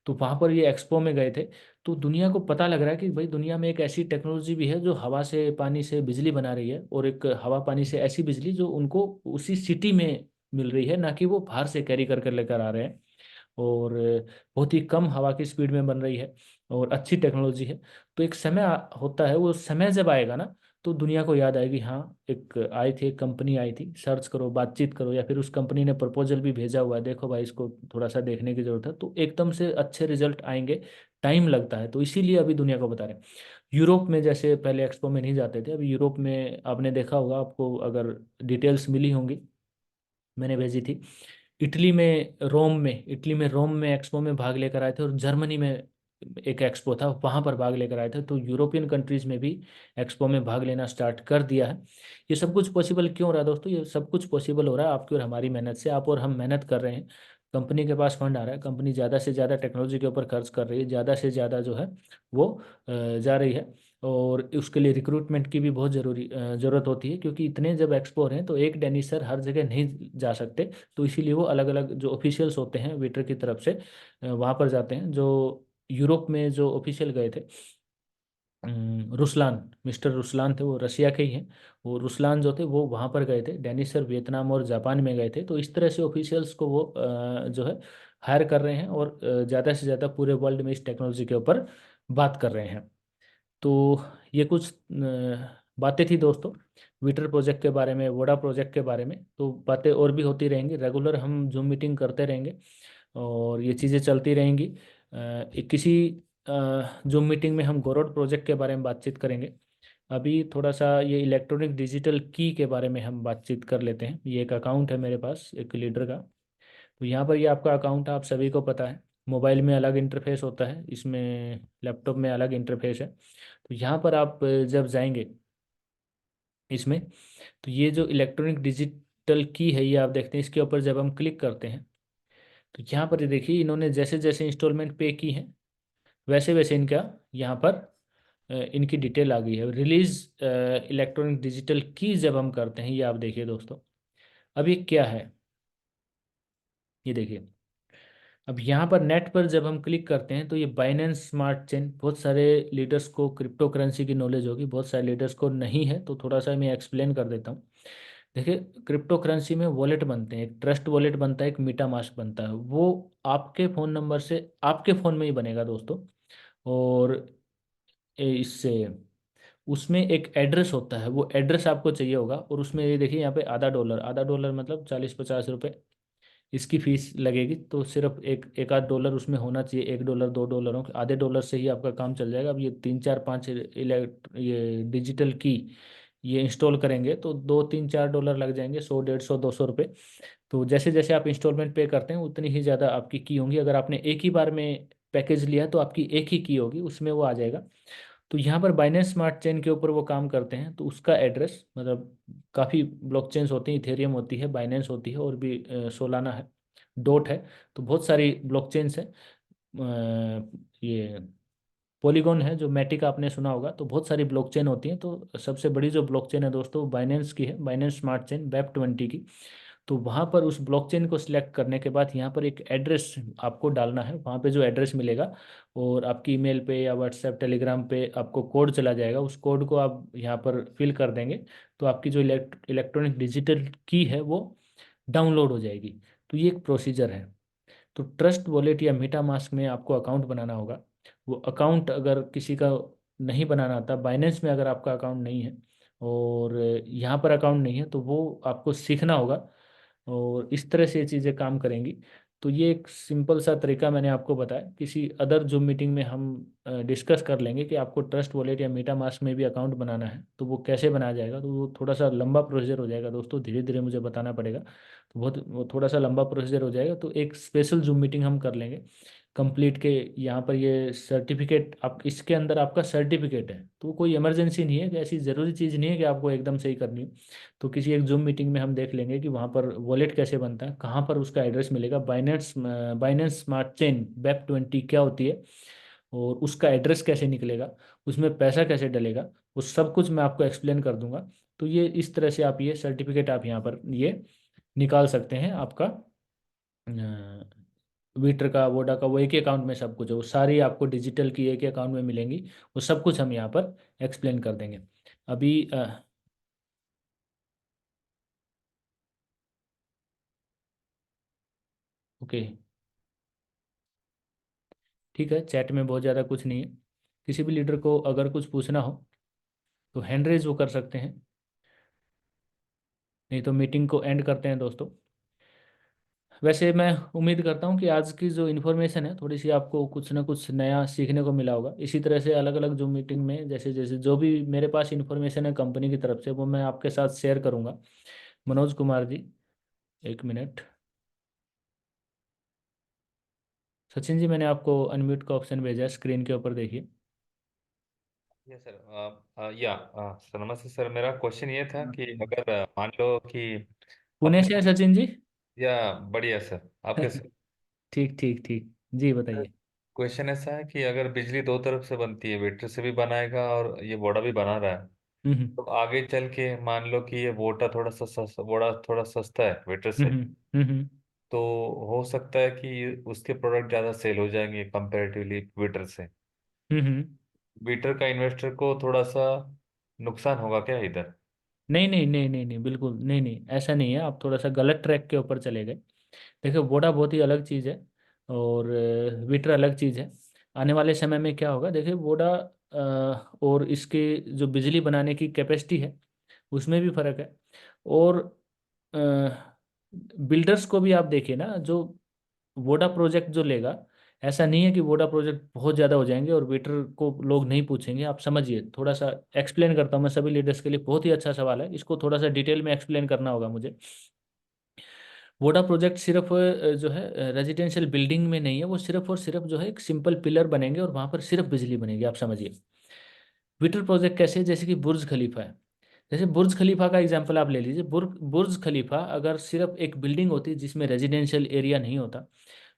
तो वहाँ पर ये एक्सपो में गए थे। तो दुनिया को पता लग रहा है कि भाई दुनिया में एक ऐसी टेक्नोलॉजी भी है जो हवा से पानी से बिजली बना रही है, और एक हवा पानी से ऐसी बिजली जो उनको उसी सिटी में मिल रही है, ना कि वो बाहर से कैरी कर कर लेकर आ रहे हैं। और बहुत ही कम हवा की स्पीड में बन रही है, और अच्छी टेक्नोलॉजी है। तो एक समय होता है, वो समय जब आएगा ना, तो दुनिया को याद आएगी, हाँ एक आई थी, एक कंपनी आई थी, सर्च करो, बातचीत करो, या फिर उस कंपनी ने प्रपोजल भी भेजा हुआ है, देखो भाई इसको थोड़ा सा देखने की जरूरत है, तो एकदम से अच्छे रिजल्ट आएंगे। टाइम लगता है, तो इसीलिए अभी दुनिया को बता रहे हैं। यूरोप में जैसे पहले एक्सपो में नहीं जाते थे, अभी यूरोप में आपने देखा होगा, आपको अगर डिटेल्स मिली होंगी, मैंने भेजी थी। इटली में रोम में एक्सपो में भाग लेकर आए थे, और जर्मनी में एक एक्सपो था, वहाँ पर भाग लेकर आए थे। तो यूरोपियन कंट्रीज में भी एक्सपो में भाग लेना स्टार्ट कर दिया है। ये सब कुछ पॉसिबल क्यों हो रहा है दोस्तों? ये सब कुछ पॉसिबल हो रहा है आपकी और हमारी मेहनत से। आप और हम मेहनत कर रहे हैं, कंपनी के पास फंड आ रहा है, कंपनी ज़्यादा से ज़्यादा टेक्नोलॉजी के ऊपर खर्च कर रही है, ज़्यादा से ज़्यादा जो है वो जा रही है। और उसके लिए रिक्रूटमेंट की भी बहुत ज़रूरत होती है, क्योंकि इतने जब एक्सपो हो रहे हैं तो एक डेनिसर हर जगह नहीं जा सकते। तो इसीलिए वो अलग अलग जो ऑफिशियल्स होते हैं विटर की तरफ से वहाँ पर जाते हैं। जो यूरोप में जो ऑफिशियल गए थे, रुसलान, मिस्टर रुसलान थे, वो रशिया के ही हैं। वो रुसलान जो थे वो वहाँ पर गए थे, डेनिस सर वियतनाम और जापान में गए थे। तो इस तरह से ऑफिशियल्स को वो जो है हायर कर रहे हैं, और ज़्यादा से ज़्यादा पूरे वर्ल्ड में इस टेक्नोलॉजी के ऊपर बात कर रहे हैं। तो ये कुछ बातें थी दोस्तों, विटर प्रोजेक्ट के बारे में, वोडा प्रोजेक्ट के बारे में। तो बातें और भी होती रहेंगी, रेगुलर हम जूम मीटिंग करते रहेंगे, और ये चीज़ें चलती रहेंगी। किसी जूम मीटिंग में हम गोरोड प्रोजेक्ट के बारे में बातचीत करेंगे। अभी थोड़ा सा ये इलेक्ट्रॉनिक डिजिटल की के बारे में हम बातचीत कर लेते हैं। ये एक अकाउंट है मेरे पास, एक लीडर का। तो यहाँ पर ये आपका अकाउंट है, आप सभी को पता है, मोबाइल में अलग इंटरफेस होता है, इसमें लैपटॉप में अलग इंटरफेस है। तो यहाँ पर आप जब जाएंगे इसमें, तो ये जो इलेक्ट्रॉनिक डिजिटल की है, ये आप देखते हैं, इसके ऊपर जब हम क्लिक करते हैं, तो यहाँ पर ये देखिए, इन्होंने जैसे जैसे इंस्टॉलमेंट पे की है, वैसे वैसे इनका यहाँ पर इनकी डिटेल आ गई है। रिलीज इलेक्ट्रॉनिक डिजिटल की जब हम करते हैं, ये आप देखिए दोस्तों, अब ये क्या है, ये देखिए। अब यहाँ पर नेट पर जब हम क्लिक करते हैं, तो ये बाइनेंस स्मार्ट चेन, बहुत सारे लीडर्स को क्रिप्टो करेंसी की नॉलेज होगी, बहुत सारे लीडर्स को नहीं है, तो थोड़ा सा मैं एक्सप्लेन कर देता हूँ। देखिए, क्रिप्टो करेंसी में वॉलेट बनते हैं, एक ट्रस्ट वॉलेट बनता है, एक मीटा मास्क बनता है। वो आपके फ़ोन नंबर से आपके फ़ोन में ही बनेगा दोस्तों। और इससे उसमें एक एड्रेस होता है, वो एड्रेस आपको चाहिए होगा, और उसमें ये देखिए, यहाँ पे आधा डॉलर मतलब 40-50 रुपये इसकी फीस लगेगी। तो सिर्फ एक आध डॉलर उसमें होना चाहिए, $1 $2, आधे डॉलर से ही आपका काम चल जाएगा। अब ये 3-4-5 ये डिजिटल की ये इंस्टॉल करेंगे, तो $2-3-4 लग जाएंगे, 100 150 200 रुपये। तो जैसे जैसे आप इंस्टॉलमेंट पे करते हैं, उतनी ही ज़्यादा आपकी की होंगी। अगर आपने एक ही बार में पैकेज लिया तो आपकी एक ही की होगी, उसमें वो आ जाएगा। तो यहाँ पर बाइनेंस स्मार्ट चेन के ऊपर वो काम करते हैं, तो उसका एड्रेस मतलब, काफ़ी ब्लॉकचेन्स होती हैं, इथेरियम होती है, बाइनेंस होती है, और भी सोलाना है, डॉट है। तो बहुत सारी ब्लॉकचेन्स है। ये पॉलीगॉन है, जो मैटिक आपने सुना होगा। तो बहुत सारी ब्लॉकचेन होती हैं, तो सबसे बड़ी जो ब्लॉकचेन है दोस्तों, बाइनेंस की है, बाइनेंस स्मार्ट चेन, वेब 20 की। तो वहाँ पर उस ब्लॉकचेन को सिलेक्ट करने के बाद यहाँ पर एक एड्रेस आपको डालना है, वहाँ पे जो एड्रेस मिलेगा, और आपकी ईमेल पे या व्हाट्सएप टेलीग्राम पे आपको कोड चला जाएगा, उस कोड को आप यहाँ पर फिल कर देंगे, तो आपकी जो इलेक्ट्रॉनिक डिजिटल की है वो डाउनलोड हो जाएगी। तो ये एक प्रोसीजर है। तो ट्रस्ट वॉलेट या मीटा मास्क में आपको अकाउंट बनाना होगा। वो अकाउंट अगर किसी का नहीं बनाना आता, बाइनेंस में अगर आपका अकाउंट नहीं है और यहाँ पर अकाउंट नहीं है, तो वो आपको सीखना होगा, और इस तरह से ये चीज़ें काम करेंगी। तो ये एक सिंपल सा तरीका मैंने आपको बताया। किसी अदर जूम मीटिंग में हम डिस्कस कर लेंगे कि आपको ट्रस्ट वॉलेट या मीटा मास्क में भी अकाउंट बनाना है, तो वो कैसे बनाया जाएगा। तो वो थोड़ा सा लंबा प्रोसीजर हो जाएगा दोस्तों, धीरे धीरे मुझे बताना पड़ेगा, तो बहुत वो थोड़ा सा लंबा प्रोसीजर हो जाएगा। तो एक स्पेशल जूम मीटिंग हम कर लेंगे, कंप्लीट के यहाँ पर ये सर्टिफिकेट, आप इसके अंदर आपका सर्टिफिकेट है, तो कोई इमरजेंसी नहीं है कि ऐसी ज़रूरी चीज़ नहीं है कि आपको एकदम से ही करनी हो। तो किसी एक जूम मीटिंग में हम देख लेंगे कि वहाँ पर वॉलेट कैसे बनता है, कहाँ पर उसका एड्रेस मिलेगा, Binance Binance smart chain BEP20 क्या होती है, और उसका एड्रेस कैसे निकलेगा, उसमें पैसा कैसे डलेगा, वो सब कुछ मैं आपको एक्सप्लेन कर दूंगा। तो ये इस तरह से आप ये सर्टिफिकेट आप यहाँ पर ये निकाल सकते हैं आपका वीटर का, वोडा का, वो एक ही अकाउंट में सब कुछ है, वो सारी आपको डिजिटल की एक ही अकाउंट में मिलेंगी। वो सब कुछ हम यहाँ पर एक्सप्लेन कर देंगे अभी। ओके, ठीक है, चैट में बहुत ज़्यादा कुछ नहीं है। किसी भी लीडर को अगर कुछ पूछना हो तो हैंड रेज वो कर सकते हैं, नहीं तो मीटिंग को एंड करते हैं दोस्तों। वैसे मैं उम्मीद करता हूँ कि आज की जो इन्फॉर्मेशन है थोड़ी सी आपको कुछ ना कुछ नया सीखने को मिला होगा। इसी तरह से अलग अलग जो मीटिंग में जैसे जैसे जो भी मेरे पास इन्फॉर्मेशन है कंपनी की तरफ से वो मैं आपके साथ शेयर करूँगा। मनोज कुमार जी, एक मिनट। सचिन जी, मैंने आपको अनम्यूट का ऑप्शन भेजा है, स्क्रीन के ऊपर देखिए। Yes sir. या सर, नमस्ते सर। मेरा क्वेश्चन ये था कि हाँ। अगर मान लो कि पुणे अपन, से है सचिन जी? या बढ़िया सर, आप कैसे? ठीक ठीक ठीक, जी बताइए। क्वेश्चन ऐसा है कि अगर बिजली दो तरफ से बनती है, वेटर से भी बनाएगा और ये बोड़ा भी बना रहा है, हम्म तो आगे चल के मान लो कि ये बोटा थोड़ा सा सस्ता, बोड़ा थोड़ा सस्ता है वेटर हम्म से, हम्म हम्म तो हो सकता है कि उसके प्रोडक्ट ज़्यादा सेल हो जाएंगे कंपेरेटिवली वेटर से। हम्म। वेटर का इन्वेस्टर को थोड़ा सा नुकसान होगा क्या इधर? नहीं नहीं नहीं नहीं नहीं, बिल्कुल नहीं नहीं, ऐसा नहीं है, आप थोड़ा सा गलत ट्रैक के ऊपर चले गए। देखो, वोडा बहुत ही अलग चीज़ है और विटर अलग चीज़ है। आने वाले समय में क्या होगा, देखिए वोडा और इसके जो बिजली बनाने की कैपेसिटी है उसमें भी फर्क है। और बिल्डर्स को भी आप देखिए ना, जो वोडा प्रोजेक्ट जो लेगा, ऐसा नहीं है कि वोडा प्रोजेक्ट बहुत ज़्यादा हो जाएंगे और वेटर को लोग नहीं पूछेंगे। आप समझिए, थोड़ा सा एक्सप्लेन करता हूँ मैं सभी लीडर्स के लिए, बहुत ही अच्छा सवाल है, इसको थोड़ा सा डिटेल में एक्सप्लेन करना होगा मुझे। वोडा प्रोजेक्ट सिर्फ जो है रेजिडेंशियल बिल्डिंग में नहीं है, वो सिर्फ और सिर्फ जो है एक सिंपल पिलर बनेंगे और वहाँ पर सिर्फ बिजली बनेगी, आप समझिए। विटर प्रोजेक्ट कैसे है, जैसे कि बुर्ज खलीफा है। जैसे बुर्ज खलीफा का एग्जांपल आप ले लीजिए। बुर्ज खलीफा अगर सिर्फ एक बिल्डिंग होती जिसमें रेजिडेंशियल एरिया नहीं होता,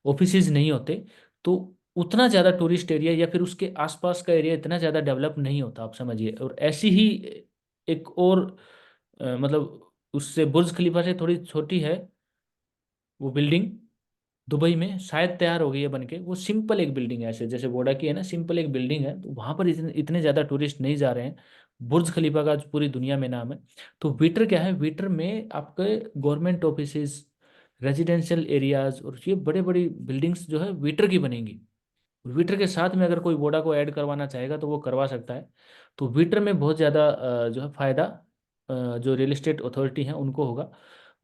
ऑफिसेज नहीं होते, तो उतना ज़्यादा टूरिस्ट एरिया या फिर उसके आसपास का एरिया इतना ज़्यादा डेवलप नहीं होता, आप समझिए। और ऐसी ही एक और मतलब उससे बुर्ज खलीफा से थोड़ी छोटी है वो बिल्डिंग, दुबई में शायद तैयार हो गई है बन के। वो सिंपल एक बिल्डिंग है, ऐसे जैसे वोडा की है ना, सिंपल एक बिल्डिंग है, तो वहां पर इतने इतने ज्यादा टूरिस्ट नहीं जा रहे हैं। बुर्ज खलीफा का जो पूरी दुनिया में नाम है। तो वीटर क्या है, वीटर में आपके गवर्नमेंट ऑफिसेज, रेजिडेंशियल एरियाज और ये बड़े बड़ी बिल्डिंग्स जो है वीटर की बनेंगी। वीटर के साथ में अगर कोई वोडा को ऐड करवाना चाहेगा तो वो करवा सकता है। तो वीटर में बहुत ज़्यादा जो है फायदा जो रियल एस्टेट अथॉरिटी हैं उनको होगा।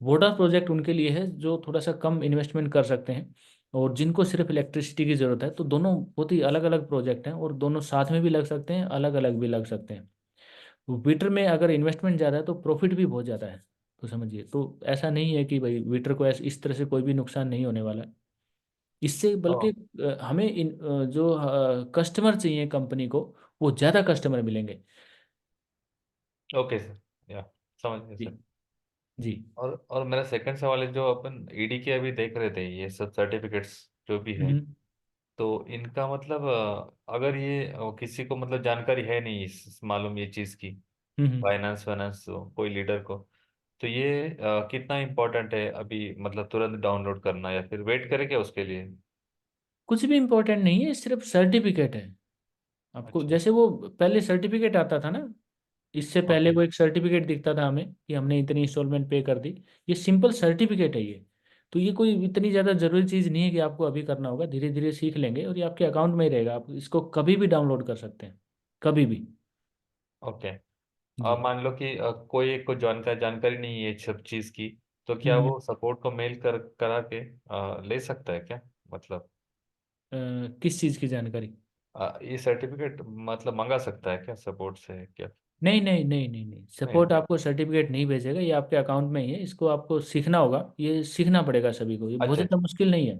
वोडा प्रोजेक्ट उनके लिए है जो थोड़ा सा कम इन्वेस्टमेंट कर सकते हैं और जिनको सिर्फ इलेक्ट्रिसिटी की ज़रूरत है। तो दोनों बहुत ही अलग अलग प्रोजेक्ट हैं और दोनों साथ में भी लग सकते हैं, अलग अलग भी लग सकते हैं। वीटर में अगर इन्वेस्टमेंट ज़्यादा है तो प्रॉफिट भी बहुत ज़्यादा है। तो समझिए, तो ऐसा नहीं है कि भाई वीटर को ऐसे इस तरह से कोई भी नुकसान नहीं होने वाला है इससे, बल्कि ओह, हमें जो कस्टमर चाहिए कंपनी को, वो ज़्यादा कस्टमर मिलेंगे। Okay sir. या समझ गया जी सर। जी। और मेरा सेकंड सवाल है, जो अपन ईडी के अभी देख रहे थे ये सब सर्टिफिकेट्स जो भी है, हम्म तो इनका मतलब अगर ये किसी को मतलब जानकारी है नहीं मालूम ये चीज़ की, हम्म। फाइनेंस वाइनेंस कोई लीडर को, तो ये कितना इम्पोर्टेंट है अभी, मतलब तुरंत डाउनलोड करना या फिर वेट करें क्या उसके लिए? कुछ भी इम्पोर्टेंट नहीं है, सिर्फ सर्टिफिकेट है। आपको अच्छा। जैसे वो पहले सर्टिफिकेट आता था ना, इससे पहले ओके। वो एक सर्टिफिकेट दिखता था हमें कि हमने इतनी इंस्टॉलमेंट पे कर दी। ये सिंपल सर्टिफिकेट है ये। तो ये कोई इतनी ज़्यादा ज़रूरी चीज़ नहीं है कि आपको अभी करना होगा, धीरे धीरे सीख लेंगे और ये आपके अकाउंट में ही रहेगा, आप इसको कभी भी डाउनलोड कर सकते हैं, कभी भी। ओके। जी। मान लो कि कोई को जानकारी नहीं है सब चीज़ की, तो क्या हम्म वो सपोर्ट को मेल करा के ले सकता है क्या, मतलब किस चीज़ की जानकारी? ये सर्टिफिकेट मतलब मंगा सकता है क्या सपोर्ट से क्या? नहीं नहीं नहीं नहीं नहीं, नहीं ना? सपोर्ट आपको सर्टिफिकेट नहीं भेजेगा, ये आपके अकाउंट में ही है, इसको आपको सीखना होगा, ये सीखना पड़ेगा सभी को, ये बहुत अच्छा ज़्यादा अच्छा। मुश्किल नहीं है।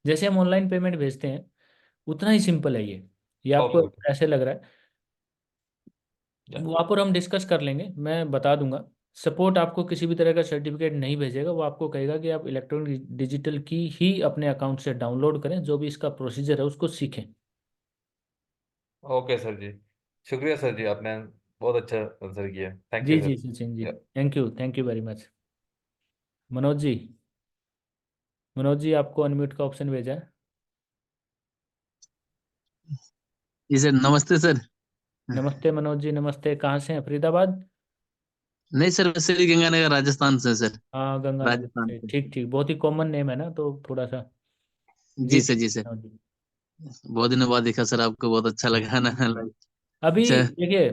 जैसे हम ऑनलाइन पेमेंट भेजते हैं उतना ही सिंपल है ये आपको ओके ओके। ऐसे लग रहा है। या वहाँ पर हम डिस्कस कर लेंगे, मैं बता दूंगा। सपोर्ट आपको किसी भी तरह का सर्टिफिकेट नहीं भेजेगा, वो आपको कहेगा कि आप इलेक्ट्रॉनिक डिजिटल की ही अपने अकाउंट से डाउनलोड करें, जो भी इसका प्रोसीजर है उसको सीखें। ओके सर जी, शुक्रिया सर जी, आपने बहुत अच्छा आंसर किया, थैंक जी यू जी सर। सचिन जी, या thank you very much. Manoj ji, Manoj ji आपको अनम्यूट का ऑप्शन भेजा है। जी सर, नमस्ते सर। नमस्ते मनोज जी, नमस्ते। कहाँ से हैं, फरीदाबाद? नहीं सर, मैं श्री गंगानगर राजस्थान से सर। हाँ गंगानगर राजस्थान से, से। ठीक ठीक, बहुत ही कॉमन नेम है ना, तो थोड़ा सा। जी जी सर, ठीक जी है सर। मनोज जी। बहुत दिनों बाद देखा सर आपको, बहुत अच्छा लगा ना। अभी अच्छा। देखिए,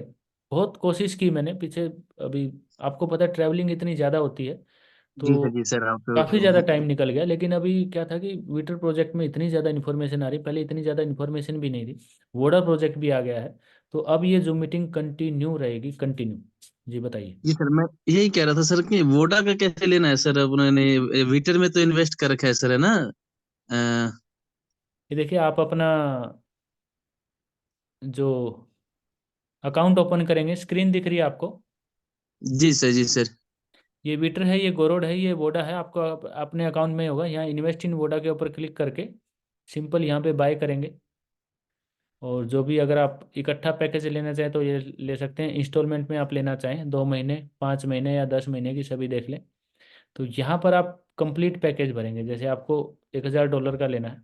बहुत कोशिश की मैंने पीछे। अभी आपको पता है ट्रैवलिंग इतनी ज़्यादा होती है, जी तो सर, जी सर, आप काफ़ी ज़्यादा टाइम निकल गया। लेकिन अभी क्या था कि विटर प्रोजेक्ट में इतनी ज़्यादा इन्फॉर्मेशन आ रही, पहले इतनी ज़्यादा इन्फॉर्मेशन भी नहीं थी। वोडा प्रोजेक्ट भी आ गया है, तो अब ये जो मीटिंग कंटिन्यू रहेगी, कंटिन्यू। जी बताइए। जी सर, मैं यही कह रहा था सर कि वोडा का कैसे लेना है सर, उन्होंने वीटर में तो इन्वेस्ट कर रखा है सर, है ना? अ, ये देखिए, आप अपना जो अकाउंट ओपन करेंगे, स्क्रीन दिख रही है आपको? जी सर, जी सर। ये विटर है, ये गोरोड है, ये वोडा है। आपको अपने अकाउंट में होगा, यहाँ इन्वेस्ट इन वोडा के ऊपर क्लिक करके सिंपल यहाँ पे बाय करेंगे। और जो भी अगर आप इकट्ठा पैकेज लेना चाहें तो ये ले सकते हैं, इंस्टॉलमेंट में आप लेना चाहें 2 महीने, 5 महीने या 10 महीने की, सभी देख लें। तो यहाँ पर आप कंप्लीट पैकेज भरेंगे। जैसे आपको $1000 का लेना है,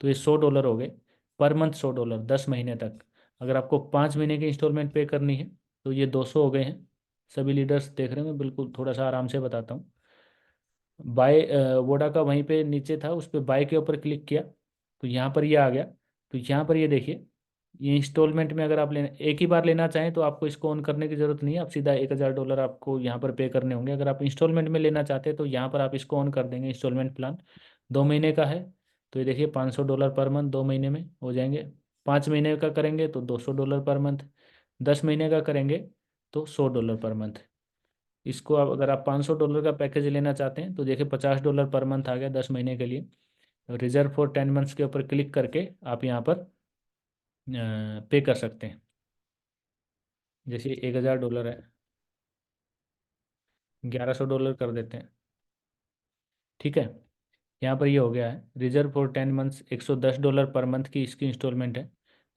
तो ये $100 हो गए पर मंथ, $100 10 महीने तक। अगर आपको 5 महीने की इंस्टॉलमेंट पे करनी है तो ये 200 हो गए हैं। सभी लीडर्स देख रहे होंगे, बिल्कुल थोड़ा सा आराम से बताता हूँ। बाय वोडा का वहीं पे नीचे था, उस पर बाय के ऊपर क्लिक किया तो यहाँ पर ये आ गया। तो यहाँ पर ये देखिए, ये इंस्टॉलमेंट में अगर आप लेना, एक ही बार लेना चाहें तो आपको इसको ऑन करने की ज़रूरत नहीं है। आप सीधा $1000 आपको यहाँ पर पे करने होंगे। अगर आप इंस्टॉलमेंट में लेना चाहते हैं तो यहाँ पर आप इसको ऑन कर देंगे। इंस्टॉलमेंट प्लान 2 महीने का है, तो ये देखिए $500 पर मंथ 2 महीने में हो जाएंगे। 5 महीने का करेंगे तो $200 पर मंथ। 10 महीने का करेंगे तो $100 पर मंथ। इसको आप, अगर आप $500 का पैकेज लेना चाहते हैं तो देखिए $50 पर मंथ आ गया 10 महीने के लिए। रिजर्व फॉर 10 मंथ्स के ऊपर क्लिक करके आप यहाँ पर पे कर सकते हैं। जैसे $1000 है, $1100 कर देते हैं, ठीक है। यहाँ पर ये हो गया है reserve for 10 months, $110 per month की इसकी इंस्टॉलमेंट है।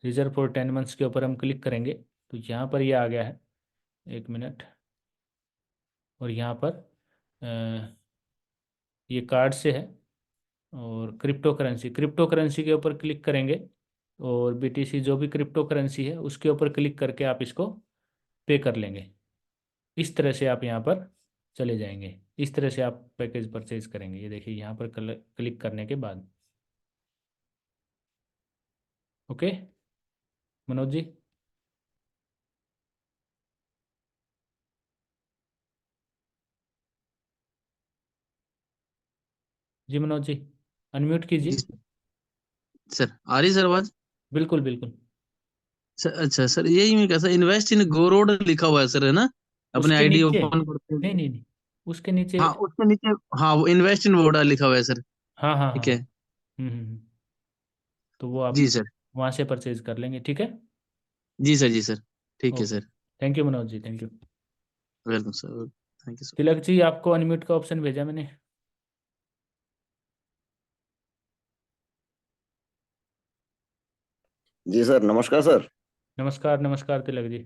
रिजर्व फॉर 10 मंथ्स के ऊपर हम क्लिक करेंगे तो यहाँ पर ये आ गया है। 1 मिनट। और यहाँ पर ये कार्ड से है। और क्रिप्टो करेंसी, क्रिप्टो करेंसी के ऊपर क्लिक करेंगे और बीटीसी जो भी क्रिप्टो करेंसी है उसके ऊपर क्लिक करके आप इसको पे कर लेंगे। इस तरह से आप यहाँ पर चले जाएंगे, इस तरह से आप पैकेज परचेज करेंगे। ये देखिए यहाँ पर क्लिक करने के बाद। ओके मनोज जी। जी मनोज जी, अनम्यूट जी कीजिए। सर। सर आ रही सर आवाज? बिल्कुल बिल्कुल। सर अच्छा सर, यही मैं कैसा इन्वेस्ट इन गो रोड लिखा हुआ है सर, है ना? अपने उसके आईडी नीचे, ओपन करते नहीं हैं। नहीं नहीं, उसके नीचे। हाँ, उसके नीचे। हाँ, वो इन्वेस्ट इन वोडा लिखा हुआ है सर। हाँ हाँ हाँ ठीक हाँ। है। तो वो आप जी सर। वहाँ से परचेज कर लेंगे, ठीक है। जी सर, जी सर। ठीक है okay, sir. Thank you Manoj ji, thank you. Welcome sir. Thank you sir. Tilak ji, आपको अनम्यूट का ऑप्शन भेजा मैंने। जी सर, नमस्कार सर। नमस्कार नमस्कार तिलक जी।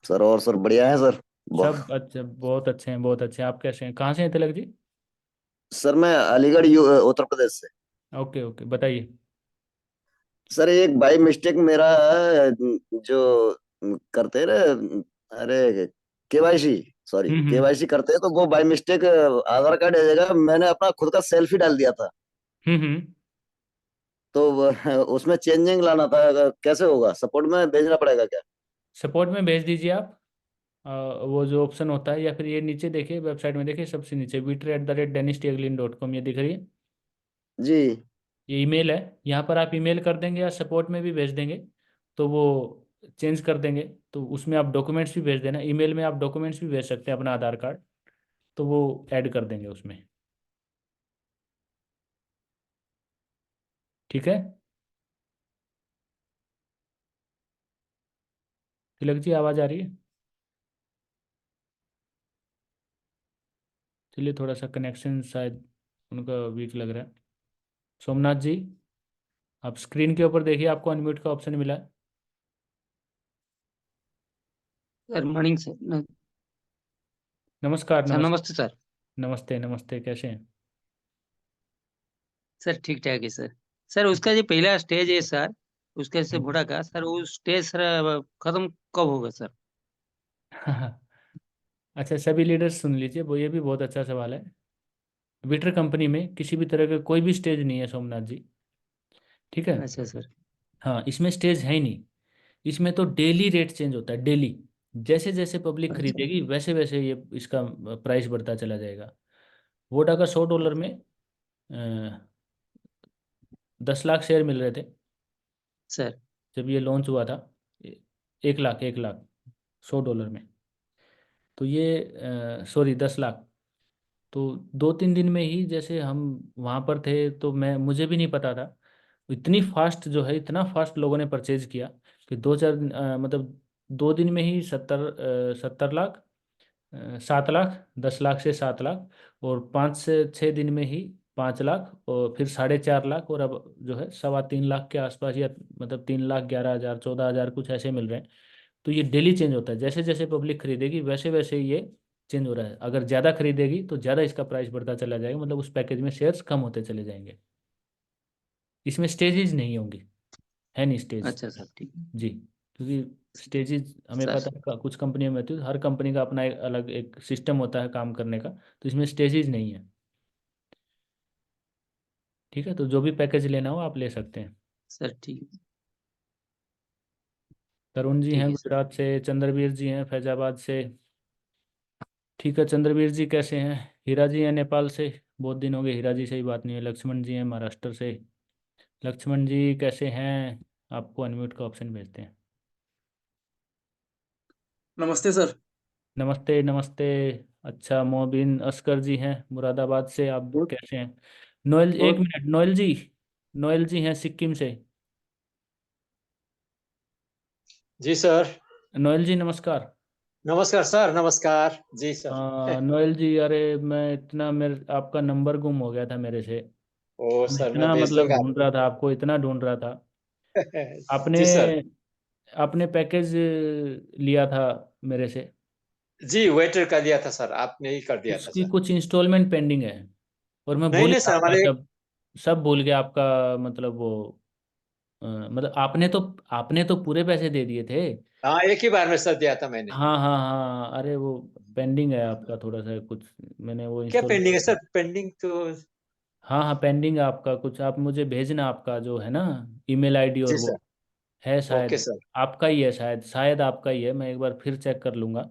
सर और सर बढ़िया है सर। सब अच्छा, बहुत अच्छे हैं, बहुत अच्छे हैं। आप कैसे हैं, कहाँ से हैं तिलक जी? सर मैं अलीगढ़ उत्तर प्रदेश से। ओके ओके, बताइए। सर एक बाई मिस्टेक मेरा जो करते हैं ना, अरे केवाईसी, सॉरी हम्म। केवाईसी करते हैं तो वो बाई मिस्टेक आधार कार्ड है जगह मैंने अपना खुद का सेल्फी डाल दिया था। हम्म। तो उसमें चेंजिंग लाना था, कैसे होगा? सपोर्ट में भेजना पड़ेगा क्या? सपोर्ट में भेज दीजिए आप। वो जो ऑप्शन होता है, या फिर ये नीचे देखिए, वेबसाइट में देखिए सबसे नीचे vitre@danisteglin.com, ये दिख रही है। जी। ये ईमेल है, यहाँ पर आप ईमेल कर देंगे या सपोर्ट में भी भेज देंगे तो वो चेंज कर देंगे। तो उसमें आप डॉक्यूमेंट्स भी भेज देना, ईमेल में आप डॉक्यूमेंट्स भी भेज सकते हैं, अपना आधार कार्ड, तो वो ऐड कर देंगे उसमें। ठीक है, तिलक जी आवाज़ आ रही है? चलिए, थोड़ा सा कनेक्शन शायद उनका वीक लग रहा है। सोमनाथ जी, आप स्क्रीन के ऊपर देखिए, आपको अनम्यूट का ऑप्शन मिला है। सर मॉर्निंग सर नमस्कार। सर नमस्ते नमस्ते सर। नमस्ते नमस्ते, कैसे हैं? सर ठीक ठाक है सर। सर उसका जो पहला स्टेज है सर, उसके से हम्म। भोड़ा का सर, वो स्टेज सर अब खत्म कब होगा सर? अच्छा, सभी लीडर्स सुन लीजिए, वो ये भी बहुत अच्छा सवाल है। विटर कंपनी में किसी भी तरह का कोई भी स्टेज नहीं है सोमनाथ जी, ठीक है? अच्छा सर। हाँ, इसमें स्टेज है ही नहीं। इसमें तो डेली रेट चेंज होता है, डेली। जैसे जैसे पब्लिक अच्छा खरीदेगी वैसे वैसे ये इसका प्राइस बढ़ता चला जाएगा। वोडा का $100 में 10 लाख शेयर मिल रहे थे सर। जब ये लॉन्च हुआ था। 1 लाख, 1 लाख $100 में। तो ये सॉरी, 10 लाख। तो 2-3 दिन में ही जैसे हम वहाँ पर थे, तो मुझे भी नहीं पता था। इतनी फास्ट जो है, इतना फास्ट लोगों ने परचेज किया कि मतलब 2 दिन में ही 70 लाख, 7 लाख, 10 लाख से 7 लाख, और 5 से 6 दिन में ही 5 लाख, और फिर 4.5 लाख, और अब जो है 3.25 लाख के आसपास, या मतलब 3,11,000, 14,000 कुछ ऐसे मिल रहे हैं। तो ये डेली चेंज होता है, जैसे जैसे पब्लिक खरीदेगी वैसे वैसे ये चेंज हो रहा है। अगर ज़्यादा खरीदेगी तो ज़्यादा इसका प्राइस बढ़ता चला जाएगा, मतलब उस पैकेज में शेयर्स कम होते चले जाएंगे। इसमें स्टेजेज नहीं होंगी, है नहीं स्टेज। अच्छा सर ठीक है जी, क्योंकि स्टेजेस हमें सर। पता है कुछ कंपनियों में होती है, हर कंपनी का अपना एक अलग एक सिस्टम होता है काम करने का, तो इसमें स्टेजेस नहीं है। ठीक है, तो जो भी पैकेज लेना हो आप ले सकते हैं। सर ठीक। तरुण जी ठीक हैं है सर। गुजरात से, चंद्रवीर जी हैं फैजाबाद से। ठीक है, चंद्रवीर जी कैसे हैं? हीरा जी हैं नेपाल से, बहुत दिन हो गए हीरा जी से ही बात नहीं है। लक्ष्मण जी हैं महाराष्ट्र से। लक्ष्मण जी कैसे हैं? आपको अनम्यूट का ऑप्शन भेजते हैं। नमस्ते सर। नमस्ते नमस्ते। अच्छा, मोबिन असकर जी हैं मुरादाबाद से, आप बहुत कैसे हैं? नोएल, एक बहुत मिनट, नोएल जी। नोएल जी हैं सिक्किम से। जी सर। नोएल जी नमस्कार। नमस्कार सर, नमस्कार जी सर। नोएल जी, अरे मैं इतना, मेरे आपका नंबर गुम हो गया था मेरे से। ओ मैं सर, मैं इतना भेज मतलब दूंगा ढूंढ रहा आपको। था आपको, इतना ढूंढ रहा था। आपने जी सर। आपने पैकेज लिया था मेरे से। जी, वेटर का दिया था सर, आपने ही कर दिया था उसकी सर। कुछ इंस्टॉलमेंट पेंडिंग है, और मैं नहीं भूल नहीं गया सर, आपका हमारे सब। सब भूल गया आपका, मतलब वो मतलब आपने तो पूरे पैसे दे दिए थे। हाँ, एक ही बार में सर दिया था मैंने। हाँ हाँ हाँ, अरे वो पेंडिंग है आपका थोड़ा सा कुछ, मैंने वो क्या इंस्टॉल। पेंडिंग है सर? पेंडिंग तो। हाँ हाँ, पेंडिंग है आपका कुछ, आप मुझे भेजना आपका जो है ना, ईमेल आईडी, और जी वो सर। है ओके शायद सर। आपका ही है, शायद शायद आपका ही है, मैं एक बार फिर चेक कर लूँगा।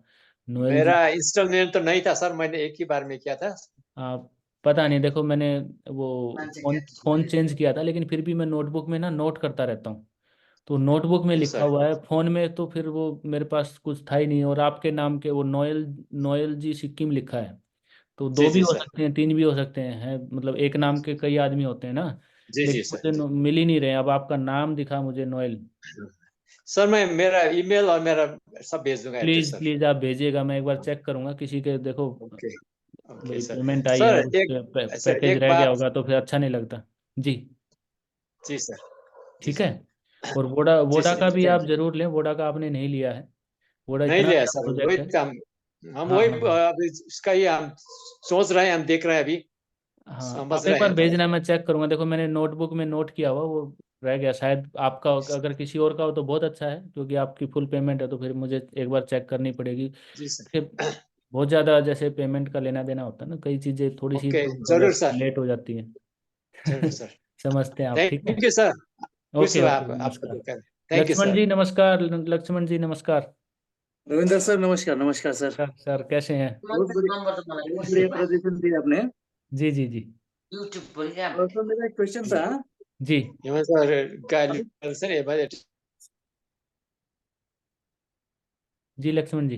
नोएल मेरा जी, इंस्टॉलमेंट तो नहीं था सर, मैंने एक ही बार में किया था। आप पता नहीं, देखो मैंने वो फोन फोन चेंज किया था, लेकिन फिर भी मैं नोटबुक में ना नोट करता रहता हूँ। तो नोटबुक में जी लिखा सर। हुआ है, फोन में तो फिर वो मेरे पास कुछ था ही नहीं, और आपके नाम के वो नोएल, नोएल जी सिक्किम लिखा है। तो जी दो भी जी हो सर। सकते हैं, तीन भी हो सकते हैं, मतलब एक नाम के कई आदमी होते हैं ना। जी जी लेकिन सर। मुझे मिल ही नहीं रहे, अब आपका नाम दिखा मुझे नोएल। सर मैं मेरा ईमेल और मेरा सब भेज दूंगा एड्रेस प्लीज़ सर। प्लीज़ आप भेजिएगा, मैं एक बार चेक करूंगा किसी के, देखो ओके। ओके भाई सर। पेमेंट आई है सर और एक उसके सर पैकेज एक रह गया बात। होगा तो फिर अच्छा नहीं लगता। जी, जी सर। जी ठीक है। सर। और वोडा जी वोडा सर, का भी थैंक आप यू। जरूर लें, वोडा का आपने नहीं लिया है। वोडा नहीं इतना लिया बड़ा सर, वही प्रोजेक्ट है। तो हम हाँ वही हाँ हाँ अभी इसका ही हम सोच रहे हैं, हम देख रहे हैं अभी। हाँ, समझ आप एक रहे बार हैं थोड़ा। भेजना, मैं चेक करूंगा। देखो मैंने नोटबुक में नोट किया हुआ, वो रह गया शायद आपका। अगर किसी और का हो तो बहुत अच्छा है, क्योंकि आपकी फुल पेमेंट है, तो फिर मुझे एक बार चेक करनी पड़ेगी। जी सर। कि बहुत ज़्यादा जैसे पेमेंट का लेना देना होता है ना, कई चीज़ें थोड़ी सी ओके, जरूर प्रोजेक्ट सर। लेट हो जाती जरूर हैं। सर। समझते हैं आप, ठीक है। Thank you sir. खुश ओके हुआ ओके, आप आपको नमस्कार। देखकर। Thank you Lakshman sir. जी नमस्कार, लक्ष्मण जी नमस्कार। रविंदर सर नमस्कार। नमस्कार सर। सर कैसे हैं? बहुत बढ़िया प्रेजेंटेशन दी आपने। जी जी जी। और सर मेरा एक क्वेश्चन था। जी हेमंत सर अभी सर ये बात। जी लक्ष्मण जी।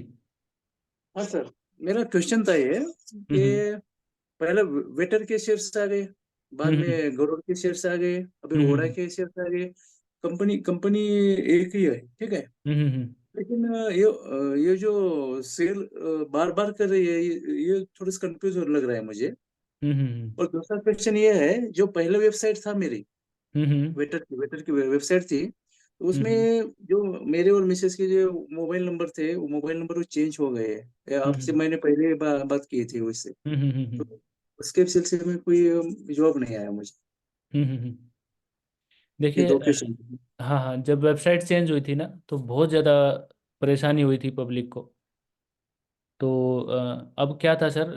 हाँ सर, मेरा क्वेश्चन था ये कि हम्म। पहले वेटर के शेयर्स आ गए, बाद हम्म में गरुड़ के शेयर्स आ गए, अभी हम्म वोडा हम्म के शेयर्स आ गए। कंपनी कंपनी एक ही है, ठीक है। हम्म हम्म लेकिन ये जो सेल बार बार कर रही है, ये थोड़ा सा कंफ्यूज लग रहा है मुझे। हम्म और दूसरा क्वेश्चन ये है, जो पहले वेबसाइट था मेरी, हम्म वेटर की वेबसाइट थी, तो उसमें हम्म जो मेरे और मिसेस के जो मोबाइल नंबर थे, वो मोबाइल नंबर वो चेंज हो गए हैं। आपसे मैंने पहले बात की थी उससे। तो हम्म उसके सिलसिले में कोई जवाब नहीं आया मुझे। हम्म। ये देखिए दो क्वेश्चन। हाँ हाँ, जब वेबसाइट चेंज हुई थी ना तो बहुत ज़्यादा परेशानी हुई थी पब्लिक को। तो अब क्या था सर,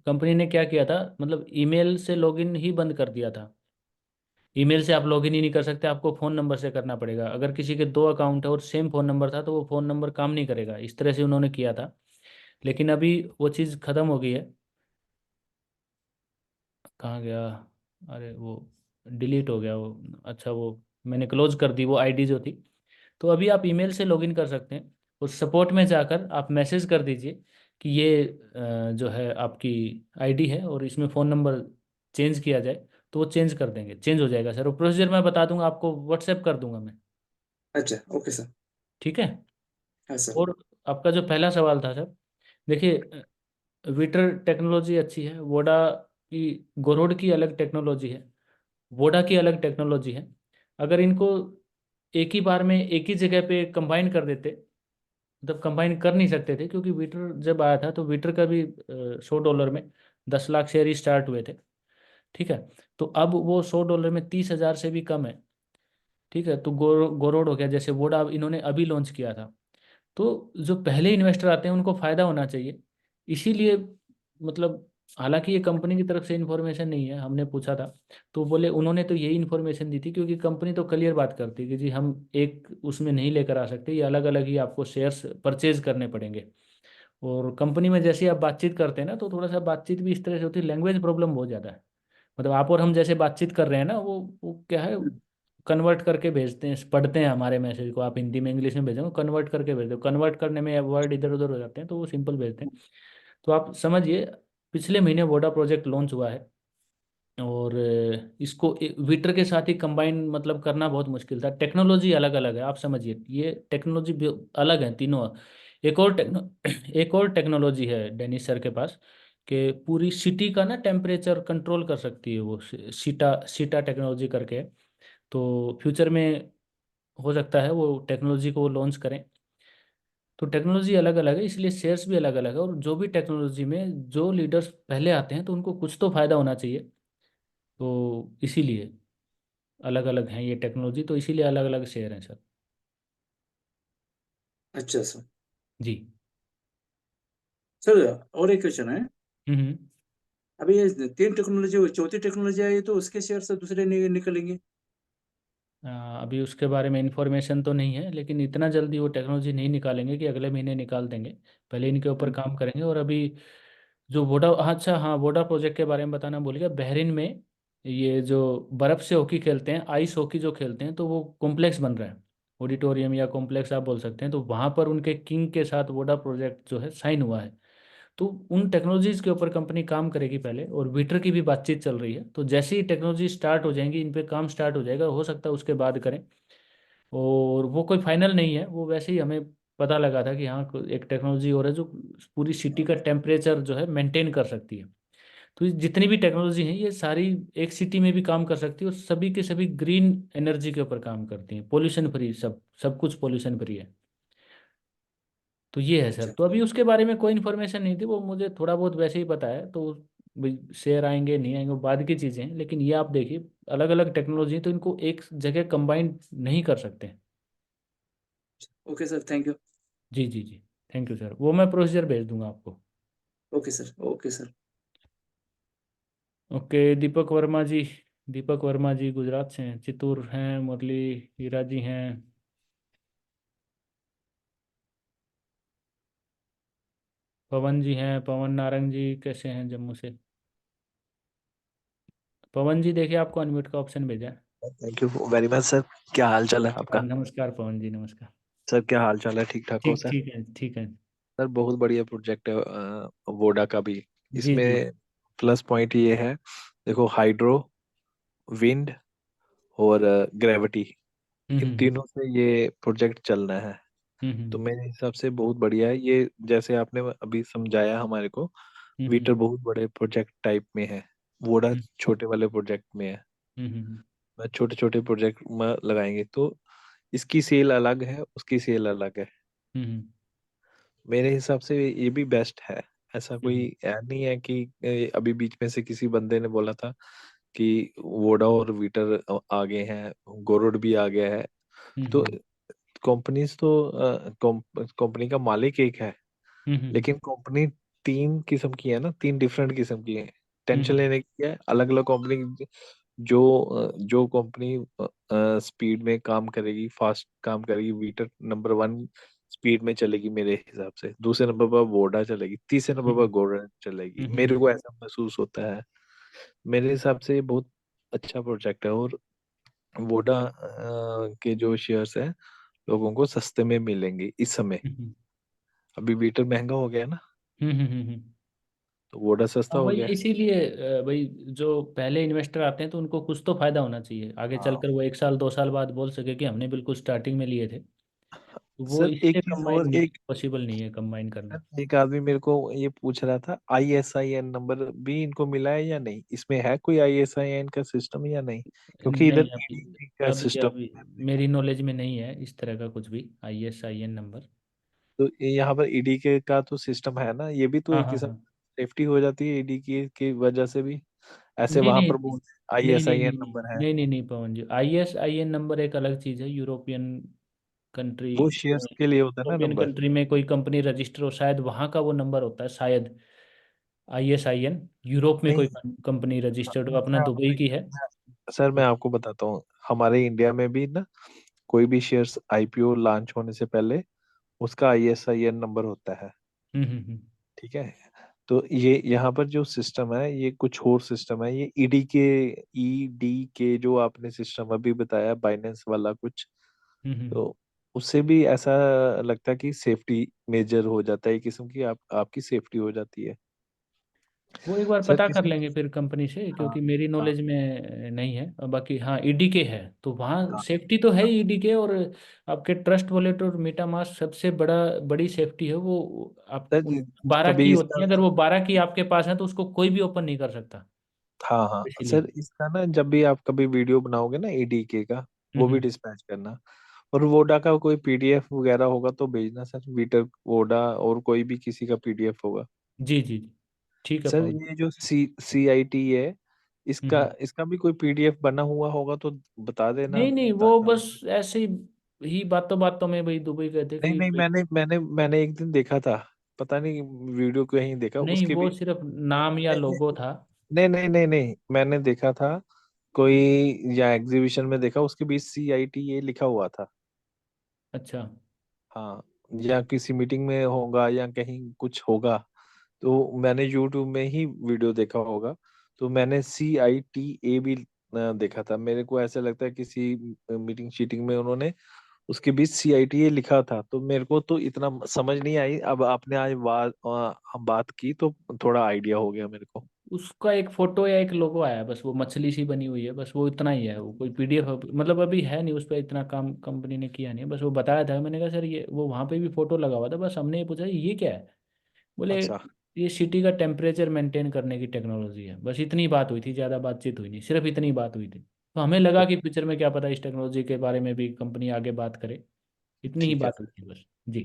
कंपनी ने क्या किया था, मतलब ईमेल से लॉगिन ही बंद कर दिया था। ईमेल से आप लॉगिन ही नहीं कर सकते, आपको फ़ोन नंबर से करना पड़ेगा। अगर किसी के दो अकाउंट है और सेम फ़ोन नंबर था तो वो फ़ोन नंबर काम नहीं करेगा, इस तरह से उन्होंने किया था। लेकिन अभी वो चीज़ ख़त्म हो गई है। कहाँ गया, अरे वो डिलीट हो गया वो। अच्छा वो मैंने क्लोज कर दी वो आईडी जो थी। तो अभी आप ईमेल से लॉगिन कर सकते हैं। उस सपोर्ट में जाकर आप मैसेज कर दीजिए कि ये जो है आपकी आईडी है और इसमें फ़ोन नंबर चेंज किया जाए, तो वो चेंज कर देंगे, चेंज हो जाएगा सर। वो प्रोसीजर मैं बता दूंगा आपको, व्हाट्सएप कर दूंगा मैं। अच्छा, ओके सर। ठीक है। हाँ सर। और आपका जो पहला सवाल था सर, देखिए विटर टेक्नोलॉजी अच्छी है, वोडा की, गोरोड की अलग टेक्नोलॉजी है, वोडा की अलग टेक्नोलॉजी है। अगर इनको एक ही बार में एक ही जगह पे कंबाइन कर देते, मतलब कंबाइन कर नहीं सकते थे, क्योंकि विटर जब आया था तो विटर का भी $100 में 10 लाख शेयर ही स्टार्ट हुए थे। ठीक है। तो अब वो $100 में 30,000 से भी कम है। ठीक है। तो गोरोड हो गया, जैसे वोडा इन्होंने अभी लॉन्च किया था। तो जो पहले इन्वेस्टर आते हैं उनको फायदा होना चाहिए, इसीलिए मतलब, हालांकि ये कंपनी की तरफ से इन्फॉर्मेशन नहीं है, हमने पूछा था तो बोले, उन्होंने तो यही इन्फॉर्मेशन दी थी, क्योंकि कंपनी तो क्लियर बात करती है कि जी हम एक उसमें नहीं लेकर आ सकते, ये अलग अलग ही आपको शेयर्स परचेज करने पड़ेंगे। और कंपनी में जैसे ही आप बातचीत करते हैं ना, तो थोड़ा सा बातचीत भी इस तरह से होती है, लैंग्वेज प्रॉब्लम बहुत ज़्यादा है। मतलब आप और हम जैसे बातचीत कर रहे हैं ना, वो क्या है, कन्वर्ट करके भेजते हैं, पढ़ते हैं हमारे मैसेज को, आप हिंदी में इंग्लिश में भेजो, कन्वर्ट करके भेज दो, कन्वर्ट करने में वर्ड इधर उधर हो जाते हैं, तो वो सिंपल भेजते हैं। तो आप समझिए, पिछले महीने वोडा प्रोजेक्ट लॉन्च हुआ है, और इसको विटर के साथ ही कंबाइन मतलब करना बहुत मुश्किल था। टेक्नोलॉजी अलग अलग है, आप समझिए, ये टेक्नोलॉजी अलग है तीनों। एक और टेक्नो एक और टेक्नोलॉजी है डेनिस सर के पास, कि पूरी सिटी का ना टेम्परेचर कंट्रोल कर सकती है वो, सीटा सीटा टेक्नोलॉजी करके है। तो फ्यूचर में हो सकता है वो टेक्नोलॉजी को लॉन्च करें। तो टेक्नोलॉजी अलग अलग है, इसलिए शेयर्स भी अलग अलग है, और जो भी टेक्नोलॉजी में जो लीडर्स पहले आते हैं तो उनको कुछ तो फायदा होना चाहिए। तो इसीलिए अलग अलग हैं ये टेक्नोलॉजी, तो इसीलिए अलग अलग शेयर हैं सर। अच्छा सर। जी। सर, और एक क्वेश्चन है। हम्म। अभी ये तीन टेक्नोलॉजी, चौथी टेक्नोलॉजी आई तो उसके शेयर से दूसरे निकलेंगे। अभी उसके बारे में इंफॉर्मेशन तो नहीं है, लेकिन इतना जल्दी वो टेक्नोलॉजी नहीं निकालेंगे, कि अगले महीने निकाल देंगे। पहले इनके ऊपर काम करेंगे। और अभी जो वोडा, अच्छा हाँ, वोडा प्रोजेक्ट के बारे में बताना भूल गया। बहरीन में ये जो बर्फ़ से हॉकी खेलते हैं, आइस हॉकी जो खेलते हैं, तो वो कॉम्प्लेक्स बन रहा है, ऑडिटोरियम या कॉम्प्लेक्स आप बोल सकते हैं। तो वहाँ पर उनके किंग के साथ वोडा प्रोजेक्ट जो है साइन हुआ है। तो उन टेक्नोलॉजीज़ के ऊपर कंपनी काम करेगी पहले, और विटर की भी बातचीत चल रही है। तो जैसे ही टेक्नोलॉजी स्टार्ट हो जाएंगी, इन पे काम स्टार्ट हो जाएगा, हो सकता है उसके बाद करें। और वो कोई फाइनल नहीं है, वो वैसे ही हमें पता लगा था कि हाँ एक टेक्नोलॉजी और है जो पूरी सिटी का टेम्परेचर जो है मेंटेन कर सकती है। तो ये जितनी भी टेक्नोलॉजी हैं ये सारी एक सिटी में भी काम कर सकती है, और सभी के सभी ग्रीन एनर्जी के ऊपर काम करती हैं, पोल्यूशन फ्री, सब सब कुछ पोल्यूशन फ्री है। तो ये है सर। अच्छा, तो अभी उसके बारे में कोई इन्फॉर्मेशन नहीं थी, वो मुझे थोड़ा बहुत वैसे ही पता है। तो शेयर आएंगे नहीं आएंगे वो बाद की चीज़ें हैं, लेकिन ये आप देखिए अलग अलग टेक्नोलॉजी है, तो इनको एक जगह कंबाइन नहीं कर सकते। Okay sir, thank you. जी जी जी। थैंक यू सर, वो मैं प्रोसीजर भेज दूंगा आपको। Okay sir, okay sir. Okay, Deepak Verma ji. Deepak Verma ji Gujarat से हैं, चित्तूर हैं, मुरली हीरा जी हैं, पवन जी हैं, पवन नारंग जी कैसे हैं, जम्मू से। पवन जी देखिए, आपको अनम्यूट का ऑप्शन भेजा है। Thank you very much sir. क्या हाल चाल है आपका? नमस्कार पवन जी, नमस्कार। सर क्या हाल चाल है? ठीक ठाक हो ठीक सर? ठीक है, ठीक है। सर बहुत बढ़िया प्रोजेक्ट है वोडा का भी। जी जी। इसमें प्लस पॉइंट ये है, देखो हाइड्रो विंड और ग्रेविटी, इन हम्म तीनों से ये प्रोजेक्ट चलना है। हम्म तो मेरे हिसाब से बहुत बढ़िया है ये, जैसे आपने अभी समझाया हमारे को। हम्म वीटर बहुत बड़े प्रोजेक्ट टाइप में है, वोडा हम्म छोटे वाले प्रोजेक्ट में है। हम्म छोटे छोटे प्रोजेक्ट में लगाएंगे तो इसकी सेल अलग है, उसकी सेल अलग है। हम्म मेरे हिसाब से ये भी बेस्ट है। ऐसा कोई हम्म ऐड नहीं है कि अभी बीच में से किसी बंदे ने बोला था कि वोडा और वीटर आगे हैं, गोरोड भी आ गया है। तो हम्म कंपनीज तो कंपनी का मालिक एक है, हम्म लेकिन कंपनी तीन किस्म की है ना, तीन डिफरेंट किस्म की है। टेंशन हम्म लेने की है, अलग अलग कंपनी। जो कंपनी स्पीड में काम करेगी, फास्ट काम करेगी, वीटर नंबर वन स्पीड में चलेगी मेरे हिसाब से, दूसरे नंबर पर वोडा चलेगी, तीसरे नंबर पर हम्म गोल्डन चलेगी। हम्म मेरे को ऐसा महसूस होता है। मेरे हिसाब से ये बहुत अच्छा प्रोजेक्ट है। और वोडा के जो शेयर्स हैं लोगों को सस्ते में मिलेंगे इस समय। हम्म अभी वीटर महंगा हो गया ना, हम्म। तो वोडा सस्ता हाँ हो भाई, गया। इसीलिए भाई जो पहले इन्वेस्टर आते हैं तो उनको कुछ तो फायदा होना चाहिए, आगे हाँ चलकर वो 1 साल 2 साल बाद बोल सके कि हमने बिल्कुल स्टार्टिंग में लिए थे। तो वो सर एक इससे चीज कंबाइन और, नहीं, एक पॉसिबल नहीं है कंबाइन करना। एक आदमी मेरे को ये पूछ रहा था, ISIN नंबर भी इनको मिला है या नहीं, इसमें है कोई ISIN का सिस्टम या नहीं? क्योंकि इधर नहीं, अभी EDC का अभी सिस्टम अभी है। मेरी नॉलेज में नहीं है इस तरह का कुछ भी ISIN नंबर। तो यहाँ पर ईडी के का तो सिस्टम है ना, ये भी तो हाँ एक हाँ किस्म हाँ। सेफ्टी हो जाती है ईडी की वजह से भी। ऐसे नहीं वहां नहीं पर बोल नहीं नहीं ISIN नहीं नहीं नंबर है। नहीं नहीं नहीं पवन जी, ISIN नंबर एक अलग चीज़ है। यूरोपियन कंट्री, वो शेयर्स के लिए होता है ना यूरोपियन नंबर। कंट्री में कोई कंपनी रजिस्टर हो, शायद वहाँ का वो नंबर होता है शायद। ISIN यूरोप में नहीं, कोई कंपनी रजिस्टर्ड हो, अपना मैं दुबई आपको की है। सर मैं आपको बताता हूँ, हमारे इंडिया में भी ना कोई भी शेयर्स IPO लॉन्च होने से पहले उसका ISIN नंबर होता है। हम्म। ठीक है। तो ये यहाँ पर जो सिस्टम है ये कुछ और सिस्टम है, ये ईडी के जो आपने सिस्टम अभी बताया बाइनेंस वाला कुछ, हम्म। तो उससे भी ऐसा लगता है कि सेफ्टी मेजर हो जाता है, एक किस्म की आपकी सेफ्टी हो जाती है। वो एक बार सर पता कर किसी, लेंगे फिर कंपनी से, हाँ क्योंकि मेरी हाँ नॉलेज में नहीं है। और बाकी हाँ, ईडी के है तो वहाँ हाँ। सेफ्टी तो है ही ईडी के। और आपके ट्रस्ट वॉलेट और मेटामास्क सबसे बड़ी सेफ्टी है वो। आप सर 12 की कभी होती इसका, है, अगर वो 12 की आपके पास है तो उसको कोई भी ओपन नहीं कर सकता। हाँ हाँ इसीलिए। सर इसका ना, जब भी आप कभी वीडियो बनाओगे ना EDK का, वो भी हम्म। डिस्पैच करना। और वोडा का कोई PDF वगैरह होगा तो भेजना सर, वीटर वोडा और कोई भी किसी का PDF होगा। जी जी जी, ठीक है सर पवन। ये जो CIT है, इसका हम्म। इसका भी कोई PDF बना हुआ होगा तो बता देना, नहीं नहीं, वो ताकि। बस ऐसे ही बातों बातों में भाई दुबई गए थे नहीं कि नहीं, भाई। मैंने एक दिन देखा था, पता नहीं वीडियो कहीं देखा नहीं, उसके वो भी। सिर्फ नाम या नहीं नहीं लोगो था। नहीं, मैंने देखा था कोई, या एग्जीबिशन में देखा, उसके बीच CIT लिखा हुआ था। अच्छा। हाँ, या किसी मीटिंग में होगा या कहीं कुछ होगा, तो मैंने यूट्यूब में ही वीडियो देखा होगा। तो मैंने CITA भी देखा था। मेरे को ऐसा लगता है किसी मीटिंग शीटिंग में उन्होंने उसके बीच CITA लिखा था, तो मेरे को तो इतना समझ नहीं आई। अब आपने आज बात की तो थोड़ा आइडिया हो गया मेरे को। उसका एक फोटो या एक लोगो आया है, बस वो मछली सी बनी हुई है, बस वो इतना ही है। वो कोई PDF मतलब अभी है नहीं, उस पर इतना काम कंपनी ने किया नहीं है। बस वो बताया था, मैंने कहा सर ये वो वहाँ पे भी फोटो लगा हुआ था, बस हमने ये पूछा ये क्या है। बोले अच्छा ये सिटी का टेम्परेचर मेंटेन करने की टेक्नोलॉजी है। बस इतनी बात हुई थी, ज़्यादा बातचीत हुई नहीं, सिर्फ इतनी बात हुई थी। तो हमें लगा तो कि फ्यूचर में क्या पता इस टेक्नोलॉजी के बारे में भी कंपनी आगे बात करे। इतनी ही ठीक है बात हुई सर, थी बस। जी।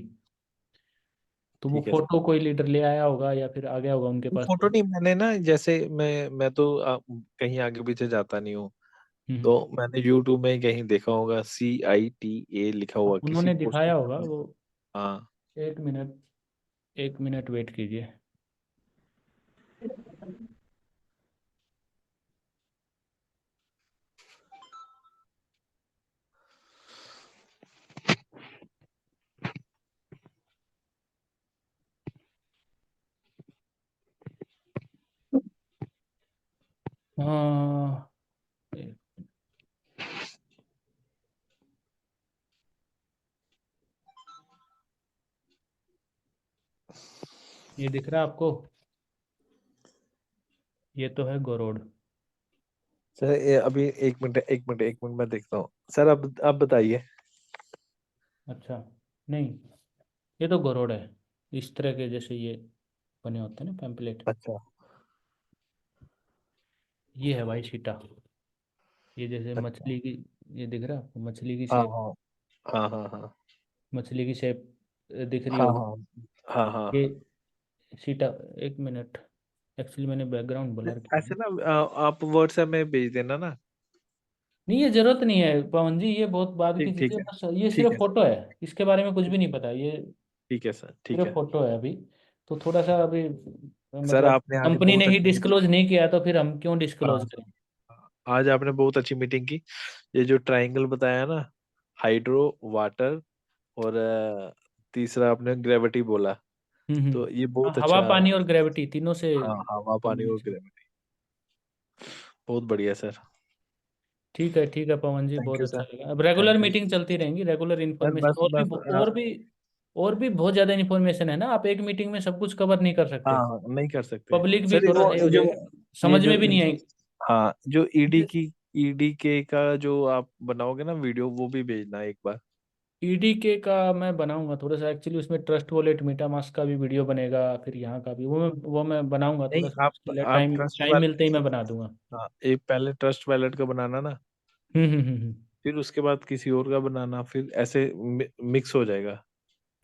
तो वो ठीक है सर। फोटो कोई लीडर ले आया होगा या फिर आ गया होगा उनके वो पास फोटो तो। नहीं, मैंने ना जैसे मैं तो कहीं आगे पीछे जाता नहीं हूँ, हम्म। तो मैंने YouTube में ही कहीं देखा होगा CITA लिखा हुआ किसी उन्होंने पोस्टर दिखाया पर होगा भी। वो। हाँ 1 मिनट, 1 मिनट वेट कीजिए। हाँ, ये दिख रहा है आपको? ये तो है गोरोड। सर ये अभी एक मिनट मैं देखता हूँ सर। अब बताइए। अच्छा, नहीं, ये तो गरुड़ है। इस तरह के जैसे ये बने होते हैं ना पैम्पलेट। अच्छा ये है भाई चीटा। ये जैसे अच्छा। मछली की, ये दिख रहा है आपको मछली की हाँ शेप? हाँ हाँ हाँ हाँ मछली की शेप दिख रही हाँ होगी। हाँ हाँ हाँ। ये चीटा। एक मिनट, एक्चुअली मैंने बैकग्राउंड ब्लर किया ऐसे है। ना आप व्हाट्सएप में भेज देना ना। नहीं, ये जरूरत नहीं है पवन जी, ये बहुत बाद की ठीक चीज़ ठीक है, है बस ये ठीक सिर्फ है फोटो है। इसके बारे में कुछ भी नहीं पता, ये ठीक है सर ठीक सिर्फ है। फोटो है अभी। तो थोड़ा सा अभी सर मतलब आपने आज कंपनी ने बहुत ही अच्छी मीटिंग। डिस्क्लोज नहीं किया, तो फिर हम क्यों डिस्क्लोज हाँ करें? आज आपने बहुत अच्छी मीटिंग की। ये जो ट्रायंगल बताया ना, हाइड्रो, वाटर और तीसरा आपने ग्रेविटी बोला, तो ये हाँ, बहुत हवा अच्छा। पानी और ग्रेविटी तीनों से हाँ हवा पानी और कॉम्बिनेशन। ग्रेविटी बहुत बढ़िया सर। ठीक है पवन जी, थैंक बहुत यू अच्छा सर। लगा। अब रेगुलर थैंक यू मीटिंग चलती रहेंगी, रेगुलर सर। इन्फॉर्मेशन बस बस और भी बहुत ज़्यादा इन्फॉर्मेशन है ना। आप एक मीटिंग में सब कुछ कवर नहीं कर सकते। हाँ नहीं कर सकते पब्लिक भी सर। थोड़ा सही हो जो जाएगा, ये समझ जो में भी नहीं आएगी। हाँ जो ईडी के का जो आप बनाओगे ना वीडियो, वो भी भेजना एक बार। ईडीके का मैं बनाऊंगा थोड़ा सा, एक्चुअली उसमें ट्रस्ट वॉलेट मीटामास्क का भी वीडियो बनेगा, फिर यहाँ का भी वो मैं बनाऊंगा नहीं थोड़ा सा, उसके लिए आप टाइम टाइम मिलते ही मैं बना दूंगा। हाँ एक पहले ट्रस्ट वैलेट का बनाना ना, हम्म। फिर उसके बाद किसी और का बनाना, फिर ऐसे मिक्स हो जाएगा।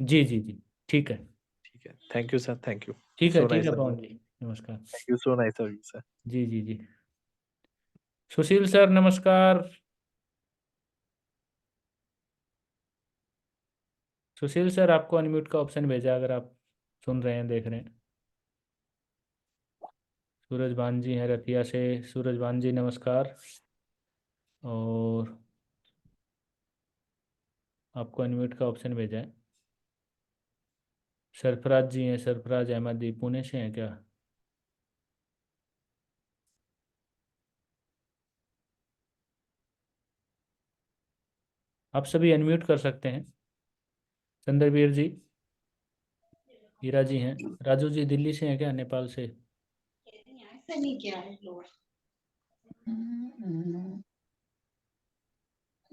जी जी जी, ठीक है। ठीक है thank you sir. Thank you so ठीक है नाइस। पवन जी, नमस्कार। Thank you so nice sir. जी जी जी। सुशील सर नमस्कार। सुशील सर, आपको अनम्यूट का ऑप्शन भेजा, अगर आप सुन रहे हैं, देख रहे हैं। सूरज भान जी हैं रतिया से। सूरज भान जी नमस्कार। और आपको अनम्यूट का ऑप्शन भेजा है। सरफराज जी हैं, सरफराज अहमद जी, पुणे से हैं क्या? आप सभी अनम्यूट कर सकते हैं। चंद्रवीर जी, हीरा जी हैं। राजू जी दिल्ली से हैं क्या, नेपाल से?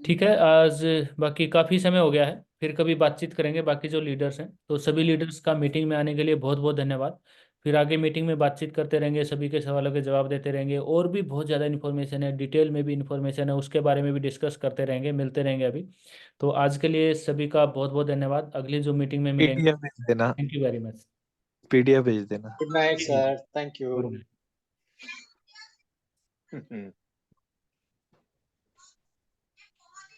ठीक है, आज बाकी काफ़ी समय हो गया है, फिर कभी बातचीत करेंगे बाकी जो लीडर्स हैं। तो सभी लीडर्स का मीटिंग में आने के लिए बहुत बहुत धन्यवाद। फिर आगे मीटिंग में बातचीत करते रहेंगे, सभी के सवालों के जवाब देते रहेंगे। और भी बहुत ज़्यादा इन्फॉर्मेशन है, डिटेल में भी इन्फॉर्मेशन है, उसके बारे में भी डिस्कस करते रहेंगे, मिलते रहेंगे अभी। तो आज के लिए सभी का बहुत बहुत धन्यवाद, अगली जो मीटिंग में मिलेंगे। पीडीएफ भेज देना। Thank you very much. PDF भेज देना। Good night, जी जी sir. Thank good you. Night.